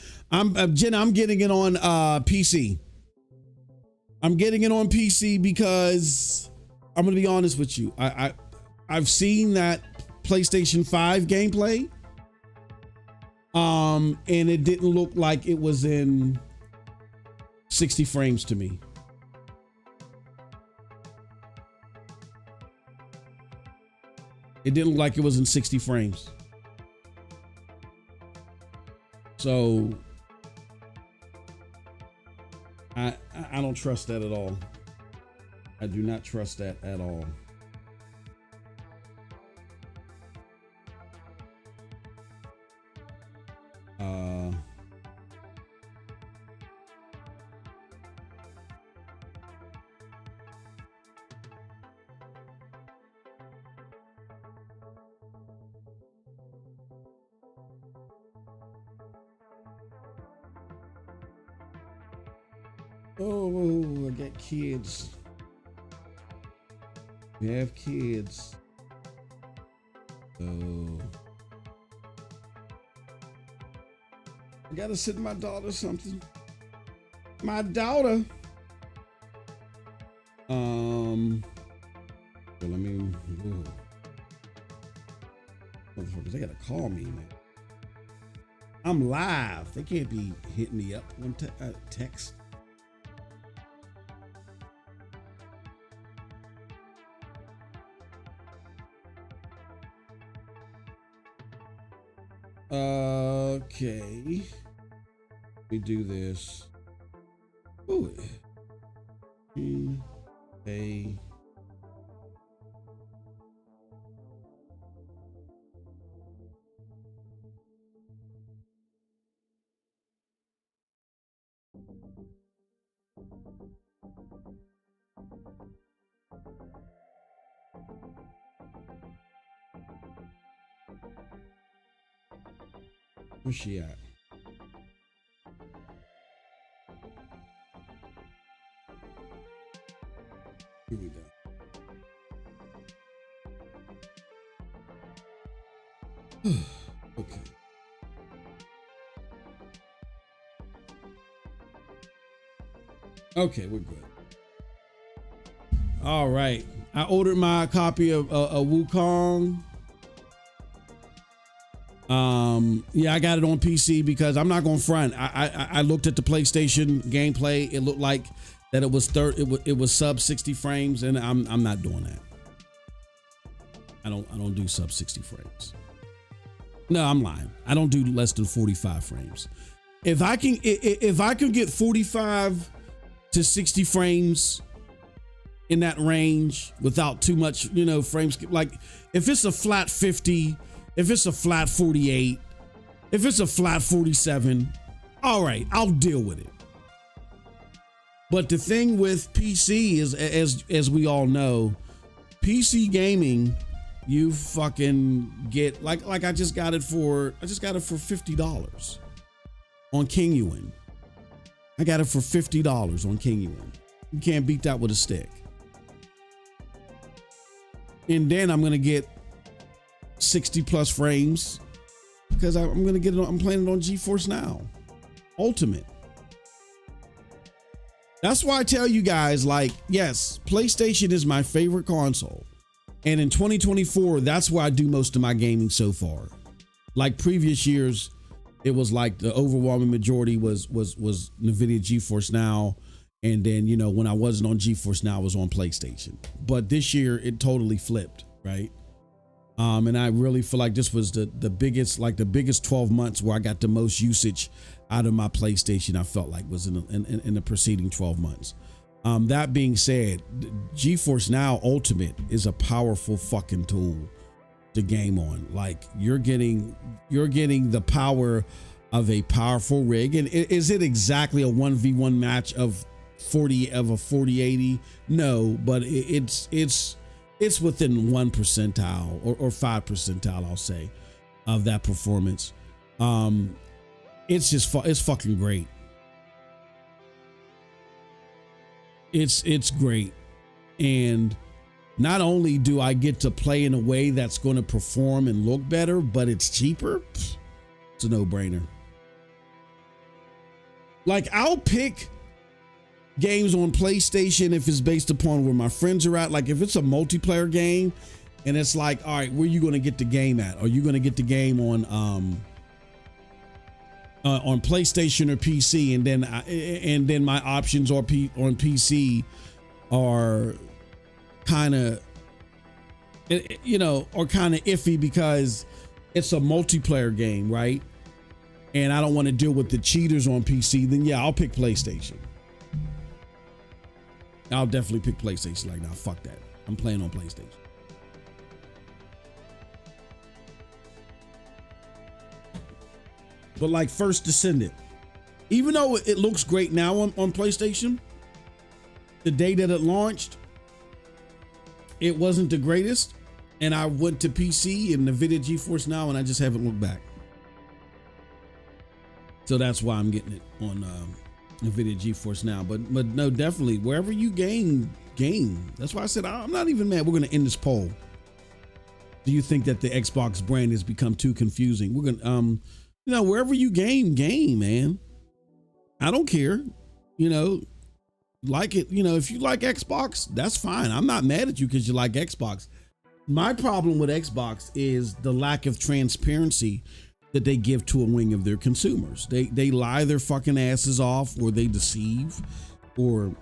Jenna, I'm getting it on PC. I'm getting it on PC because I'm gonna be honest with you. I've seen that PlayStation 5 gameplay. And it didn't look like it was in 60 frames to me. It didn't look like it was in 60 frames. So I don't trust that at all. I do not trust that at all. Oh, I got kids. We have kids. Oh. I gotta send my daughter something. My daughter. Well, I mean, motherfuckers, they gotta call me, man. I'm live. They can't be hitting me up on text. Okay. We do this. Ooh. Hey. Where's she at? Here we go. Okay. Okay, we're good. All right. I ordered my copy of Wukong. Yeah, I got it on PC because I'm not going to front. I looked at the PlayStation gameplay. It looked like that it was sub 60 frames, and I'm not doing that. I don't do sub 60 frames. No, I'm lying. I don't do less than 45 frames. If I can get 45 to 60 frames in that range without too much, frames, like if it's a flat 50, if it's a flat 48, if it's a flat 47, all right, I'll deal with it. But the thing with PC is, as we all know, PC gaming, you fucking get like I just got it for $50 on Kinguin. I got it for $50 on Kinguin. You can't beat that with a stick. And then I'm gonna get 60 plus frames because I'm gonna get it. I'm playing it on GeForce Now Ultimate. That's why I tell you guys, like, yes, PlayStation is my favorite console. And in 2024, that's where I do most of my gaming so far. Like previous years, it was like the overwhelming majority was NVIDIA GeForce Now. And then, when I wasn't on GeForce Now, I was on PlayStation. But this year, it totally flipped, right? And I really feel like this was the biggest 12 months where I got the most usage out of my PlayStation. I felt like was in the preceding 12 months. That being said, GeForce Now Ultimate is a powerful fucking tool to game on. Like you're getting the power of a powerful rig. And is it exactly a 1v1 match of a 4080? No, but it's within 1 percentile or 5 percentile, I'll say, of that performance. It's fucking great. It's great. And not only do I get to play in a way that's going to perform and look better, but it's cheaper. It's a no-brainer. Like I'll pick games on PlayStation if it's based upon where my friends are at. Like if it's a multiplayer game and it's like, all right, where are you going to get the game at? Are you going to get the game on PlayStation or PC? And then my options on PC are kind of, iffy because it's a multiplayer game, right? And I don't want to deal with the cheaters on PC. Then yeah, I'll pick PlayStation. I'll definitely pick PlayStation. Like, nah, fuck that. I'm playing on PlayStation. But like First Descendant, even though it looks great now on PlayStation, the day that it launched, it wasn't the greatest. And I went to PC and NVIDIA GeForce Now, and I just haven't looked back. So that's why I'm getting it on NVIDIA GeForce Now. But no, definitely wherever you game. That's why I said I'm not even mad. We're going to end this poll. Do you think that the Xbox brand has become too confusing? We're going to, wherever you game, man. I don't care. Like it. If you like Xbox, that's fine. I'm not mad at you because you like Xbox. My problem with Xbox is the lack of transparency that they give to a wing of their consumers. They lie their fucking asses off, or they deceive, or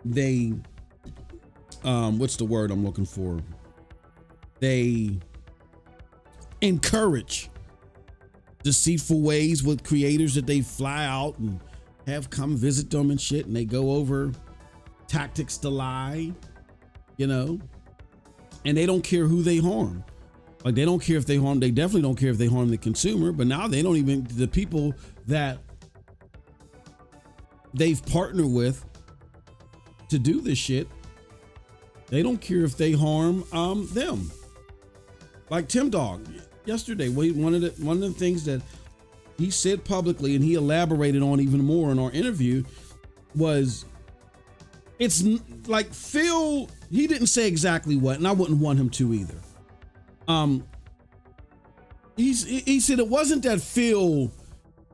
they what's the word I'm looking for? They encourage deceitful ways with creators that they fly out and have come visit them and shit, and they go over tactics to lie, and they don't care who they harm. Like they don't care if they harm, they definitely don't care if they harm the consumer, but now they don't even, the people that they've partnered with to do this shit, they don't care if they harm them. Like Tim Dog yesterday, one of the things that he said publicly, and he elaborated on even more in our interview, was it's like Phil, he didn't say exactly what, and I wouldn't want him to either. He said it wasn't that Phil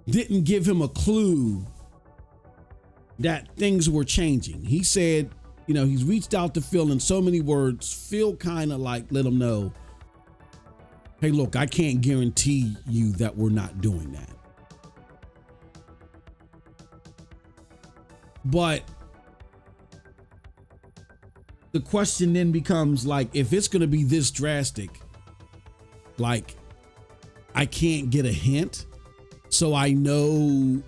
didn't give him a clue that things were changing. He said, you know, he's reached out to Phil in so many words. Phil kind of like let him know, hey, look, I can't guarantee you that we're not doing that. But the question then becomes, like, if it's going to be this drastic, like, I can't get a hint, so I know,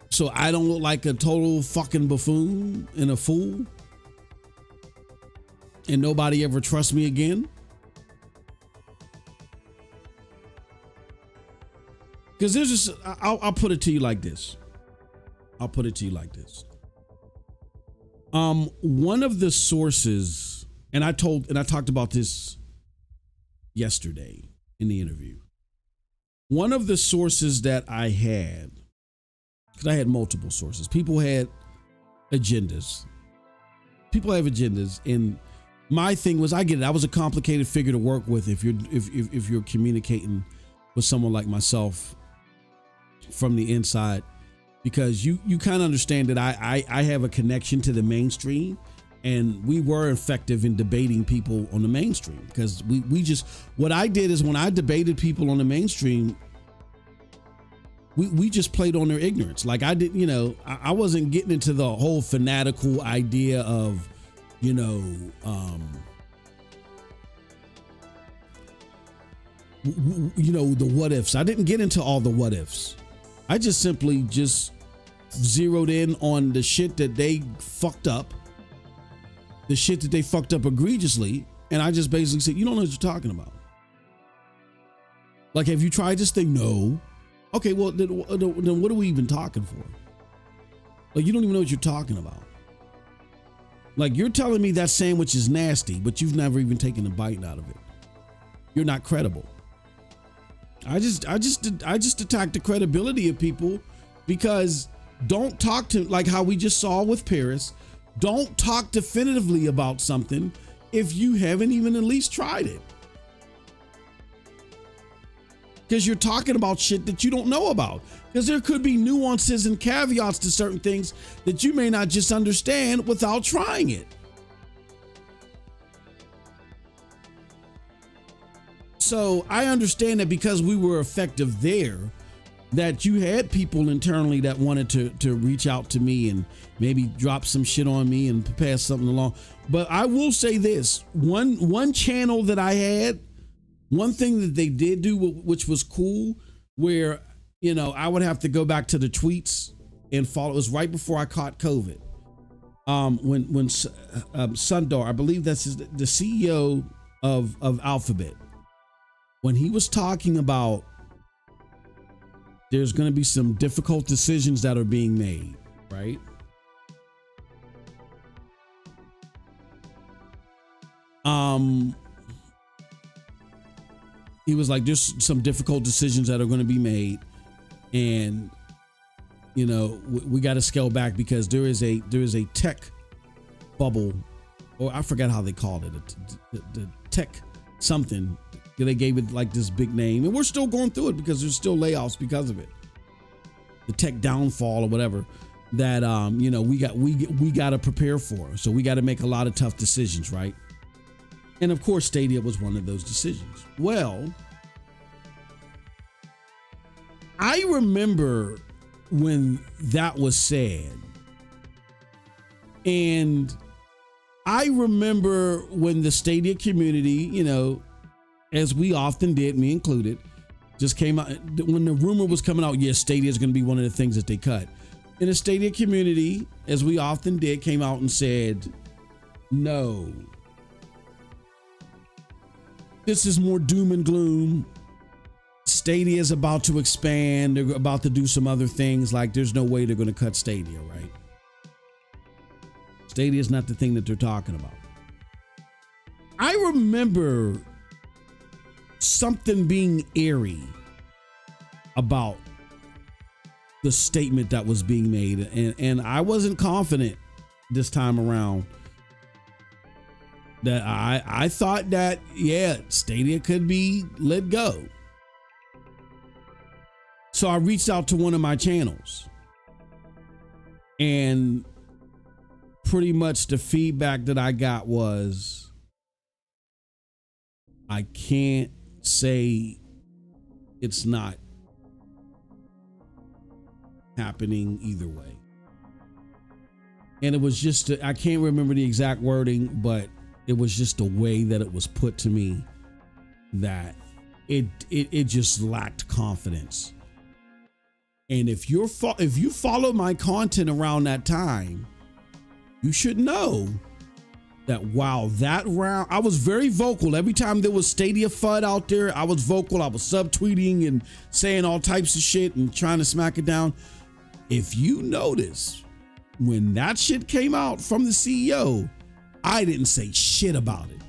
so I don't look like a total fucking buffoon and a fool, and nobody ever trusts me again. Because there's just, I'll put it to you like this. One of the sources, and I talked about this yesterday in the interview. One of the sources that I had, because I had multiple sources. People had agendas. People have agendas, and my thing was, I get it. I was a complicated figure to work with if you're communicating with someone like myself from the inside, because you kind of understand that I have a connection to the mainstream, and we were effective in debating people on the mainstream, because we just, what I did is when I debated people on the mainstream, we just played on their ignorance. Like I didn't, you know, I wasn't getting into the whole fanatical idea of, you know, the what ifs. I didn't get into all the what ifs. I just simply just zeroed in on the shit that they fucked up, egregiously, and I just basically said, you don't know what you're talking about. Like, have you tried this thing? No. Okay, well, then what are we even talking for? Like, you don't even know what you're talking about. Like, you're telling me that sandwich is nasty, but you've never even taken a bite out of it. You're not credible. I just attack the credibility of people, because don't talk to, like how we just saw with Parris, don't talk definitively about something if you haven't even at least tried it. Because you're talking about shit that you don't know about. Because there could be nuances and caveats to certain things that you may not just understand without trying it. So I understand that because we were effective there, that you had people internally that wanted to reach out to me and maybe drop some shit on me and pass something along. But I will say this, one channel that I had, one thing that they did do, which was cool, where, you know, I would have to go back to the tweets and follow. It was right before I caught COVID. When Sundar, I believe that's the CEO of Alphabet, when he was talking about there's going to be some difficult decisions that are being made, right? He was like, there's some difficult decisions that are going to be made, and, you know, we got to scale back because there is a tech bubble, or I forgot how they called it, the tech something. They gave it like this big name, and we're still going through it because there's still layoffs because of it. The tech downfall or whatever that, you know, we got to prepare for. So we got to make a lot of tough decisions, right? And of course, Stadia was one of those decisions. Well, I remember when that was said, and I remember when the Stadia community, you know, as we often did, me included, just came out when the rumor was coming out, yes, Stadia is going to be one of the things that they cut. And the Stadia community, as we often did, came out and said, no, this is more doom and gloom. Stadia is about to expand. They're about to do some other things. Like, there's no way they're going to cut Stadia, right? Stadia is not the thing that they're talking about. I remember something being airy about the statement that was being made, and I wasn't confident this time around. That I thought that, yeah, Stadia could be let go. So I reached out to one of my channels, and pretty much the feedback that I got was, I can't say it's not happening either way. And it was just, I can't remember the exact wording, but it was just the way that it was put to me that it just lacked confidence. And if you follow my content around that time, you should know that while that round, I was very vocal. Every time there was Stadia FUD out there, I was vocal. I was subtweeting and saying all types of shit and trying to smack it down. If you notice, when that shit came out from the CEO, I didn't say shit about it.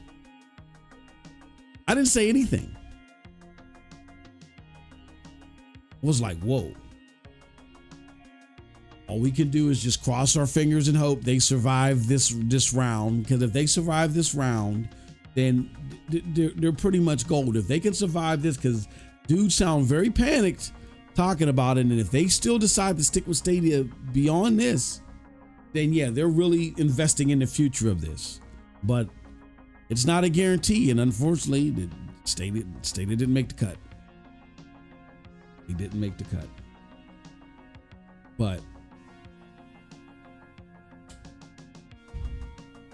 I didn't say anything. I was like, whoa. All we can do is just cross our fingers and hope they survive this round. Because if they survive this round, then they're pretty much gold. If they can survive this, because dudes sound very panicked talking about it. And if they still decide to stick with Stadia beyond this, then yeah, they're really investing in the future of this. But it's not a guarantee. And unfortunately, Stadia didn't make the cut. He didn't make the cut. But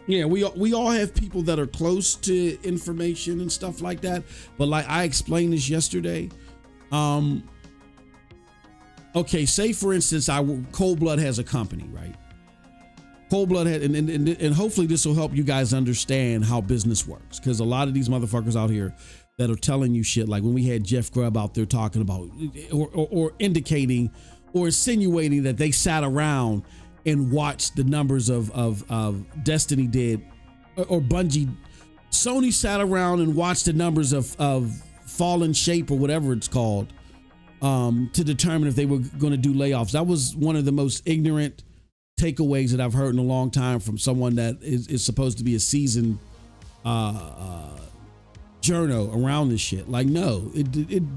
yeah, we all have people that are close to information and stuff like that. But like I explained this yesterday. Okay, say for instance, Cold Blood has a company, right? Cold Blood had, and hopefully this will help you guys understand how business works. Because a lot of these motherfuckers out here that are telling you shit, like when we had Jeff Grubb out there talking about or indicating or insinuating that they sat around and watched the numbers of Destiny did, or Bungie, Sony sat around and watched the numbers of Fallen Shape or whatever it's called, to determine if they were going to do layoffs. That was one of the most ignorant takeaways that I've heard in a long time from someone that is supposed to be a seasoned journo around this shit. Like, no,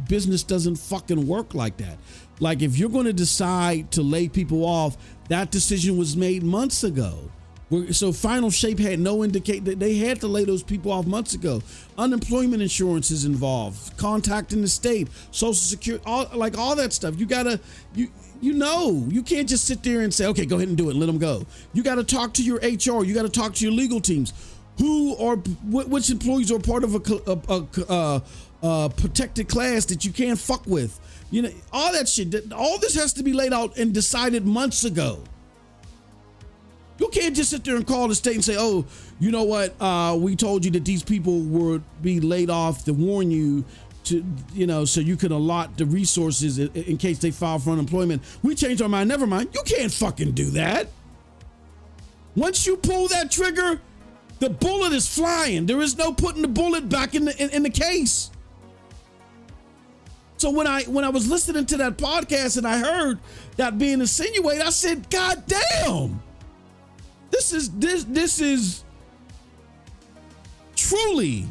business doesn't fucking work like that. Like, if you're going to decide to lay people off, that decision was made months ago. So Final Shape had no indicate that they had to lay those people off months ago. Unemployment insurance is involved, contacting the state, Social Security, all that stuff. You gotta, you can't just sit there and say, okay, go ahead and do it and let them go. You got to talk to your HR. You got to talk to your legal teams. Which employees are part of a protected class that you can't fuck with. You know, all that shit. All this has to be laid out and decided months ago. You can't just sit there and call the state and say, oh, you know what? We told you that these people would be laid off to warn you to, so you could allot the resources in case they file for unemployment. We changed our mind. Never mind. You can't fucking do that. Once you pull that trigger, the bullet is flying. There is no putting the bullet back in the case. So when I was listening to that podcast and I heard that being insinuated, I said, God damn. This is truly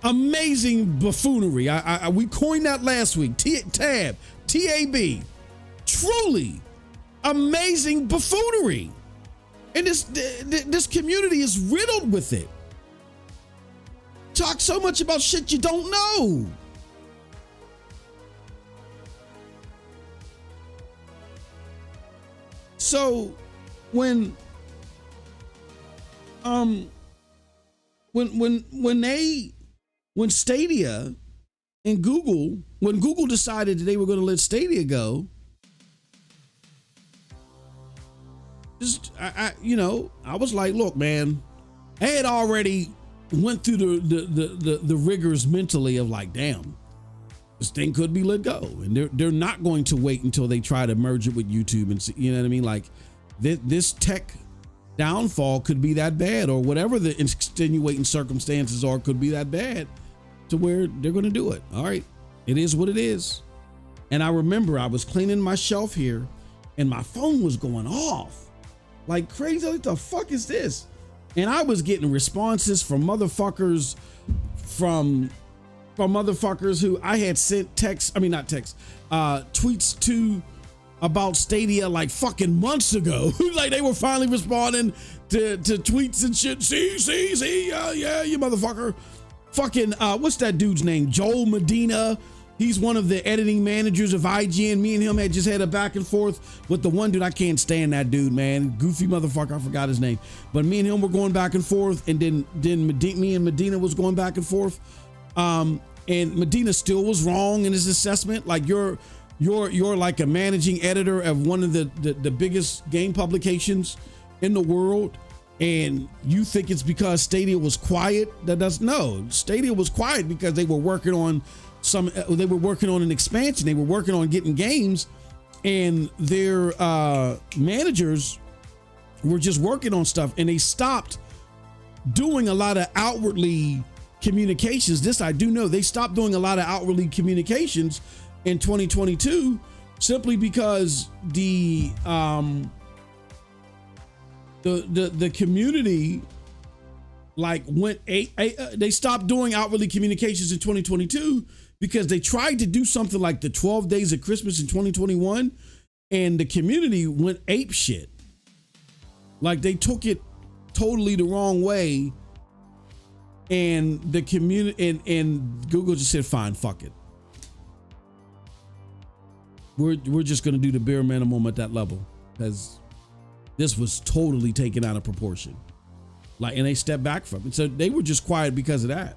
amazing buffoonery. We coined that last week. TAB. Truly amazing buffoonery. And this community is riddled with it. Talk so much about shit you don't know. So when Stadia and when Google decided that they were going to let Stadia go, I was like, look, man, I had already went through the rigors mentally of like, damn, this thing could be let go, and they're not going to wait until they try to merge it with YouTube and see, you know what I mean? Like this tech downfall could be that bad, or whatever the extenuating circumstances are could be that bad to where they're going to do it. All right, it is what it is. And I remember I was cleaning my shelf here and my phone was going off like crazy. What the fuck is this? And I was getting responses from motherfuckers from motherfuckers who I had sent tweets to about Stadia like fucking months ago. Like they were finally responding to tweets and shit. See, yeah, you motherfucker. Fucking, what's that dude's name? Joel Medina. He's one of the editing managers of IGN. Me and him had just had a back and forth with the one dude. I can't stand that dude, man. Goofy motherfucker. I forgot his name. But me and him were going back and forth. And then me and Medina was going back and forth. And Medina still was wrong in his assessment. Like you're like a managing editor of one of the biggest game publications in the world. And you think it's because Stadia was quiet? No, Stadia was quiet because they were working on an expansion. They were working on getting games, and their managers were just working on stuff, and they stopped doing a lot of outwardly communications. This I do know. They stopped doing a lot of outwardly communications in 2022 simply because the community like they stopped doing outwardly communications in 2022 because they tried to do something like the 12 days of Christmas in 2021 and the community went ape shit. Like they took it totally the wrong way, and the community and Google just said, fine, fuck it. We're just gonna do the bare minimum at that level because this was totally taken out of proportion. Like, and they stepped back from it. So they were just quiet because of that.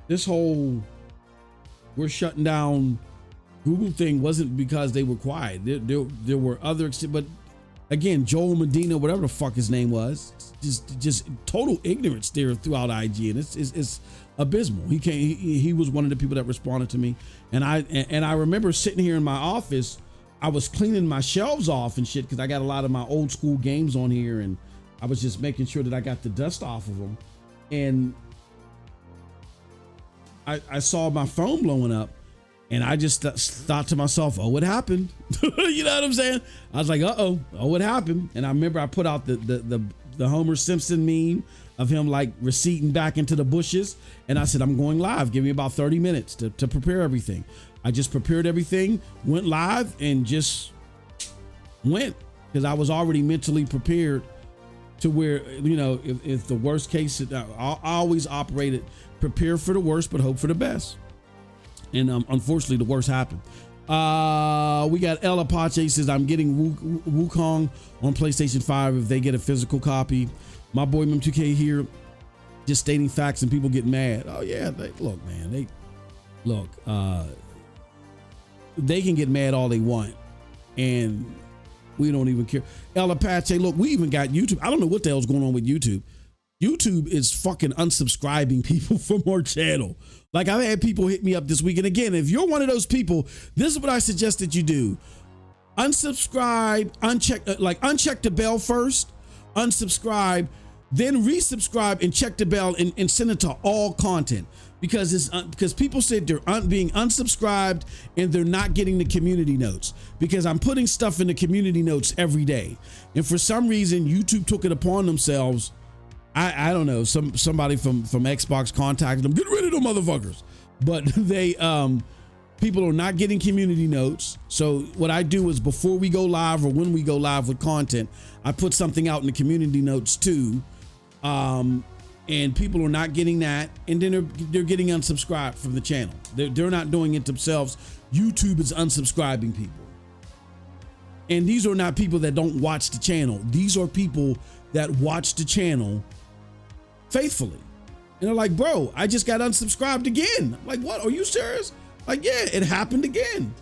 This whole we're shutting down Google thing wasn't because they were quiet. There were other, but again, Joel Medina, whatever the fuck his name was, just total ignorance there throughout IGN. It's abysmal. He was one of the people that responded to me, and I remember sitting here in my office. I was cleaning my shelves off and shit because I got a lot of my old school games on here, and I was just making sure that I got the dust off of them. And I saw my phone blowing up, and I just thought to myself, oh, what happened? You know what I'm saying? I was like, oh, what happened? And I remember I put out the Homer Simpson meme of him like receding back into the bushes. And I said, I'm going live. Give me about 30 minutes to prepare everything. I just prepared everything, went live, and just went because I was already mentally prepared to where, you know, if the worst case, I always operated, prepare for the worst, but hope for the best. And unfortunately, the worst happened. We got El Apache says, I'm getting Wukong on PlayStation 5 if they get a physical copy. My boy MM2K here, just stating facts and people get mad. Oh, yeah. They can get mad all they want, and we don't even care. El Apache, look, we even got YouTube. I don't know what the hell's going on with YouTube. YouTube is fucking unsubscribing people from our channel. Like, I've had people hit me up this week. And again, if you're one of those people, this is what I suggest that you do. Unsubscribe, uncheck the bell first, unsubscribe, then resubscribe and check the bell and send it to all content. Because people said they're being unsubscribed and they're not getting the community notes, because I'm putting stuff in the community notes every day. And for some reason, YouTube took it upon themselves. I don't know, somebody from Xbox contacted them, get rid of them motherfuckers. But they people are not getting community notes. So what I do is before we go live or when we go live with content, I put something out in the community notes too. And people are not getting that, and then they're getting unsubscribed from the channel. They're not doing it themselves. YouTube is unsubscribing people. And these are not people that don't watch the channel. These are people that watch the channel faithfully. And they're like, bro, I just got unsubscribed again. I'm like, what? Are you serious? Like, yeah, it happened again.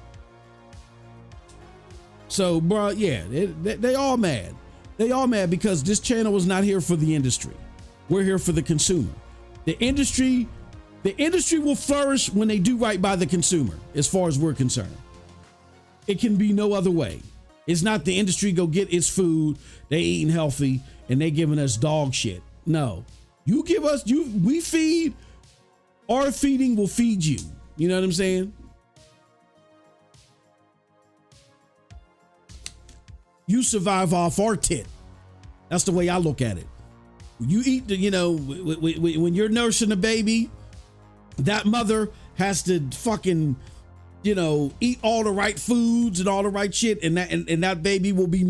So, bro, yeah, they all mad. They all mad because this channel was not here for the industry. We're here for the consumer. The industry will flourish when they do right by the consumer, as far as we're concerned. It can be no other way. It's not the industry go get its food, they eating healthy, and they giving us dog shit. No. You give us, we feed, our feeding will feed you. You know what I'm saying? you survive off our tit. That's the way I look at it. You eat, when you're nursing a baby, that mother has to fucking, eat all the right foods and all the right shit, and that baby will be,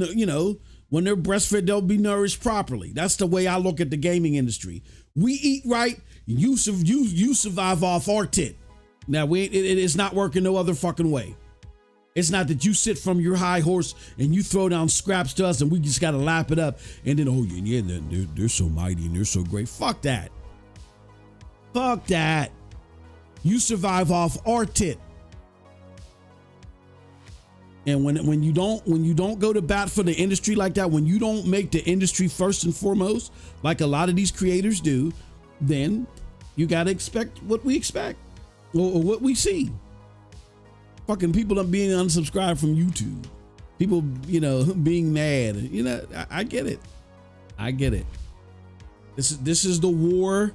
when they're breastfed, they'll be nourished properly. That's the way I look at the gaming industry. We eat right, you survive off our tit. Now it's not working no other fucking way. It's not that you sit from your high horse and you throw down scraps to us and we just got to lap it up and then, oh yeah, they're so mighty and they're so great. Fuck that. Fuck that. You survive off our tit. And when you don't go to bat for the industry like that, when you don't make the industry first and foremost, like a lot of these creators do, then you got to expect what we expect or what we see. Fucking people being unsubscribed from YouTube. People, being mad. I get it. I get it. This is the war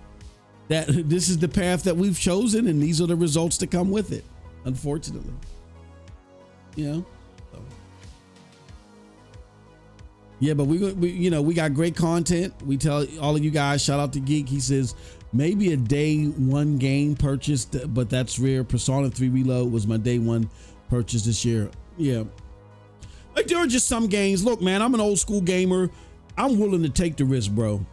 this is the path that we've chosen, and these are the results that come with it, unfortunately. So. Yeah, but we got great content. We tell all of you guys, shout out to Geek. He says, maybe a day one game purchase, but that's rare. Persona 3 Reload was my day one purchase this year. Yeah. Like, there are just some games. Look, man, I'm an old school gamer. I'm willing to take the risk, bro.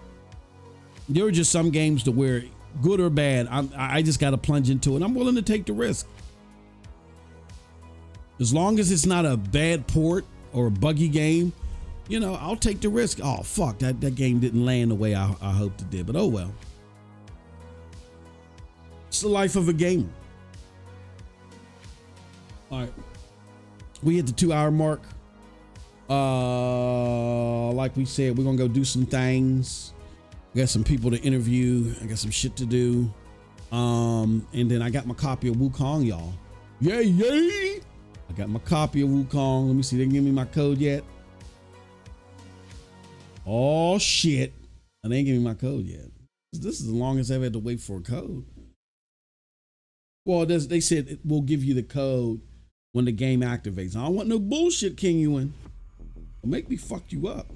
There are just some games to where, good or bad, I just got to plunge into it. I'm willing to take the risk. As long as it's not a bad port or a buggy game, I'll take the risk. Oh, fuck, that game didn't land the way I hoped it did, but oh well. It's the life of a gamer. All right. We hit the 2-hour mark. Like we said, we're going to go do some things. I got some people to interview. I got some shit to do. And then I got my copy of Wukong, y'all. Yay. I got my copy of Wukong. Let me see. They didn't give me my code yet. Oh, shit. And they ain't giving me my code yet. This is the longest I've had to wait for a code. Well, they said we'll give you the code when the game activates. I don't want no bullshit, King Ewan. It'll make me fuck you up.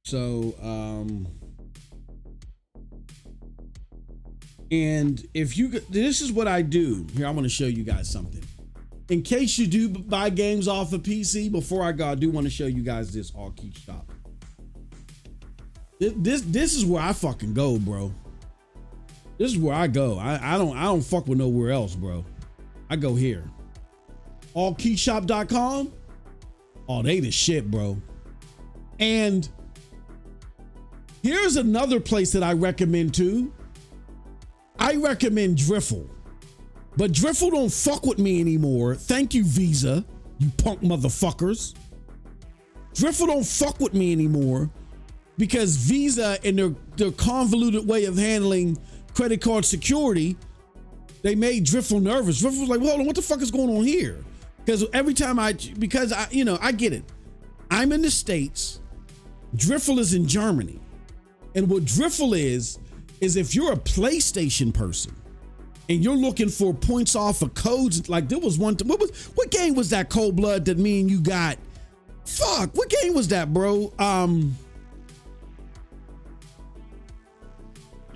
So, and if this is what I do here, I'm going to show you guys something. In case you do buy games off of PC, before I go, I do want to show you guys this all key shop. This is where I fucking go, bro. This is where I go. I don't fuck with nowhere else, bro. I go here. Allkeyshop.com. Oh, they the shit, bro. And here's another place that I recommend too. I recommend Driffle. But Driffle don't fuck with me anymore. Thank you, Visa, you punk motherfuckers. Driffle don't fuck with me anymore because Visa and their convoluted way of handling credit card security, they made Driffle nervous. Driffle was like, well, hold on, what the fuck is going on here? Because every time I get it. I'm in the States. Driffle is in Germany. And what Driffle is if you're a PlayStation person and you're looking for points off of codes, like there was one, what game was that, Cold Blood, that me and you got? Fuck, what game was that, bro?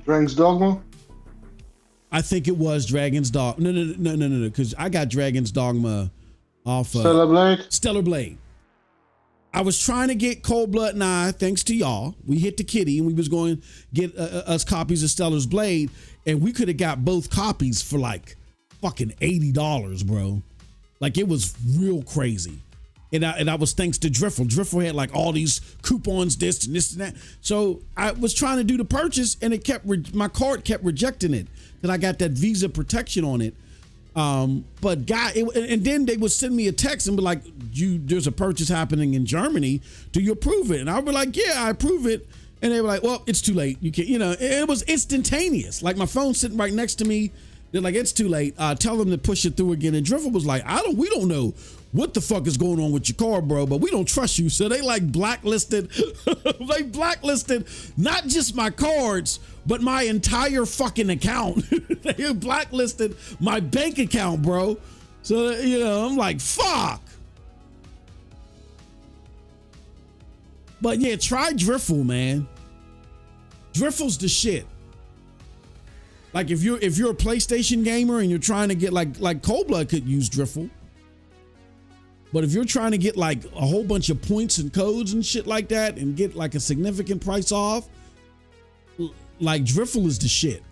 Dragon's Dogma? I think it was Dragon's Dogma. No, because I got Dragon's Dogma off of Stellar Blade. I was trying to get Cold Blood and I, thanks to y'all, we hit the kitty and we was going to get us copies of Stellar's Blade, and we could have got both copies for like fucking $80, bro. Like, it was real crazy. And I was thanks to Driffle. Driffle had like all these coupons, this and this and that. So I was trying to do the purchase and my card kept rejecting it because I got that Visa protection on it. But and then they would send me a text and be like, there's a purchase happening in Germany. Do you approve it? And I would be like, yeah, I approve it. And they were like, well, it's too late. You can't, it was instantaneous. Like, my phone sitting right next to me. They're like, it's too late. Tell them to push it through again. And Driffle was like, we don't know what the fuck is going on with your car, bro, but we don't trust you. So they like blacklisted, not just my cards, but my entire fucking account. They blacklisted my bank account, bro. So, I'm like, fuck. But yeah, try Driffle, man. Driffle's the shit. Like if you're a PlayStation gamer and you're trying to get like Cold Blood could use Driffle. But if you're trying to get like a whole bunch of points and codes and shit like that and get like a significant price off, like Driffle is the shit.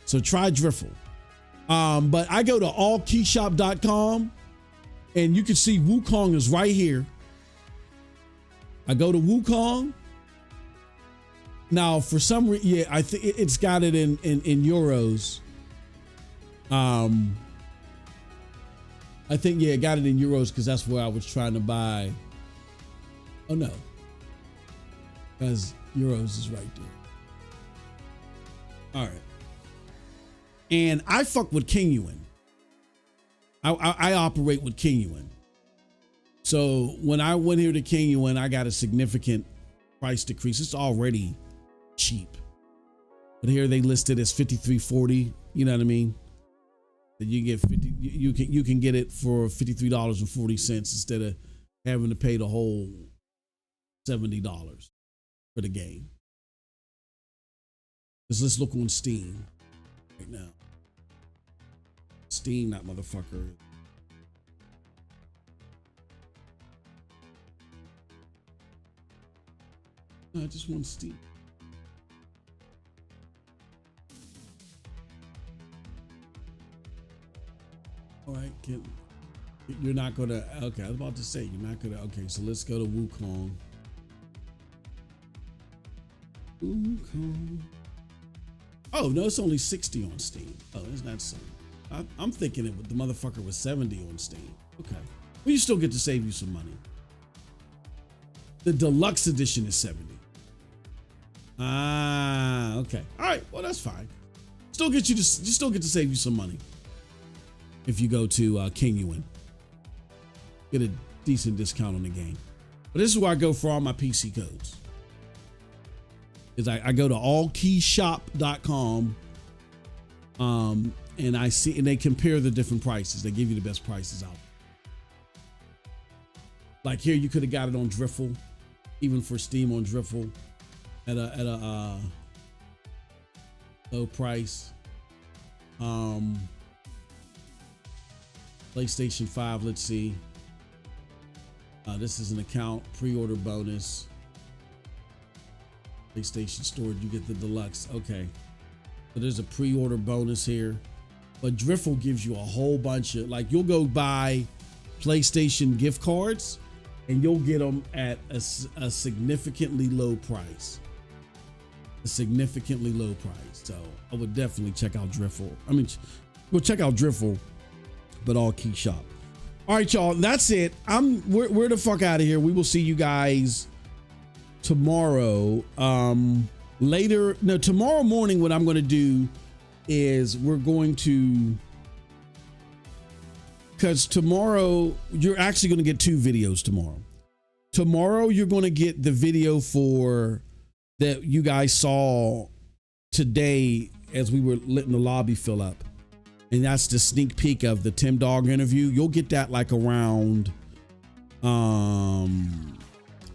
So try Driffle. But I go to allkeyshop.com and you can see Wukong is right here. I go to Wukong. Now, for some reason, yeah, I think it's got it in euros. I think, yeah, it got it in euros because that's where I was trying to buy. Oh, no. Because euros is right there. All right. And I fuck with King Yuan. I operate with King Yuan. So when I went here to King Yuan, I got a significant price decrease. It's already cheap. But here they listed as $53.40. You know what I mean? That you get 50, you can get it for $53.40 instead of having to pay the whole $70 for the game. Let's look on Steam right now. Steam, that motherfucker. No, I just want Steam. All right, you're not gonna. Okay, I was about to say you're not gonna. Okay, so let's go to Wukong. Wukong. Oh no, it's only 60 on Steam. Oh, it's not so. I'm thinking it. The motherfucker was 70 on Steam. Okay, well you still get to save you some money. The deluxe edition is 70. Ah, okay. All right. Well, that's fine. You still get to save you some money if you go to King Yuan. Get a decent discount on the game. But this is where I go for all my PC codes. Is I go to allkeyshop.com and I see, and they compare the different prices. They give you the best prices out. Like here, you could have got it on Driffle, even for Steam on Driffle, at a low price. PlayStation 5, let's see. This is an account pre-order bonus. PlayStation Store, you get the deluxe. Okay, so there's a pre-order bonus here, but Driffle gives you a whole bunch of, like, you'll go buy PlayStation gift cards and you'll get them at a significantly low price. A significantly low price. So I would definitely check out Driffle. I mean, we'll check out Driffle, but all Key Shop. All right, y'all, that's it. We're the fuck out of here. We will see you guys tomorrow. Tomorrow morning, what I'm going to do is we're going to, because tomorrow you're actually going to get 2 videos tomorrow. Tomorrow you're going to get the video for that you guys saw today as we were letting the lobby fill up. And that's the sneak peek of the Tim Dog interview. You'll get that like around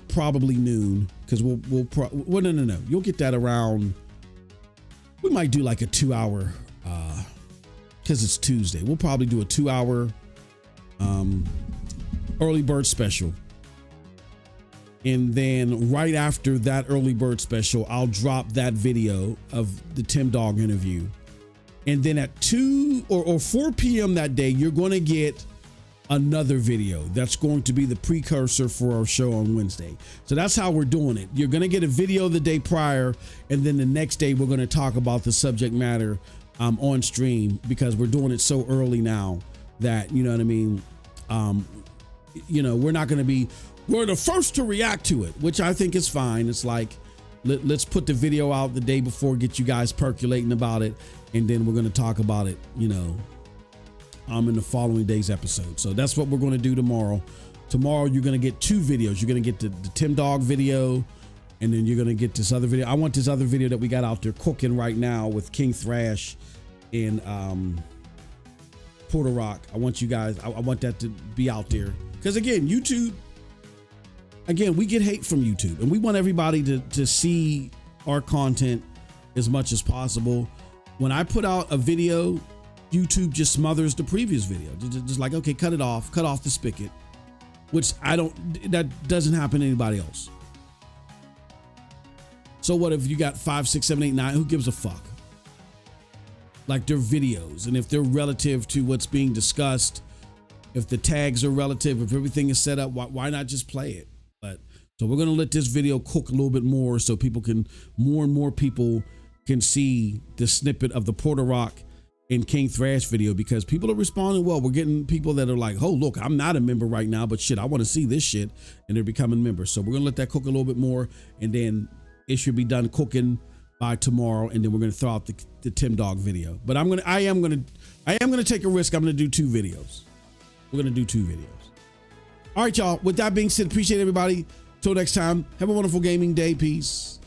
probably noon, because no. You'll get that around, we might do like a 2-hour because it's Tuesday. We'll probably do a 2-hour early bird special. And then right after that early bird special, I'll drop that video of the Tim Dog interview. And then at 2 or 4 p.m. that day, you're going to get another video that's going to be the precursor for our show on Wednesday. So that's how we're doing it. You're going to get a video the day prior, and then the next day we're going to talk about the subject matter on stream, because we're doing it so early now that, you know what I mean? We're not going to be, we're the first to react to it, which I think is fine. It's like, let's put the video out the day before, get you guys percolating about it. and then we're going to talk about it, in the following day's episode. So that's what we're going to do tomorrow. Tomorrow you're going to get 2 videos. You're going to get the Tim Dog video, and then you're going to get this other video. I want this other video that we got out there cooking right now with King Thrash in Puerto Rock. I want you guys, I want that to be out there. Because again, YouTube, we get hate from YouTube, and we want everybody to see our content as much as possible. When I put out a video, YouTube just smothers the previous video. Just like, okay, cut off the spigot, which that doesn't happen to anybody else. So what if you got 5, 6, 7, 8, 9? Who gives a fuck? Like, they're videos, and if they're relative to what's being discussed, if the tags are relative, if everything is set up, why not just play it? But so we're gonna let this video cook a little bit more, so more and more people can see the snippet of the Puerto Rock and King Thrash video, because people are responding well. We're getting people that are like, oh, look, I'm not a member right now, but shit, I want to see this shit, and they're becoming members. So we're gonna let that cook a little bit more, and then it should be done cooking by tomorrow, and then we're gonna throw out the Tim Dog video. But I am gonna take a risk. I'm gonna do 2 videos. We're gonna do 2 videos. All right, y'all. With that being said, appreciate everybody. Till next time, have a wonderful gaming day. Peace.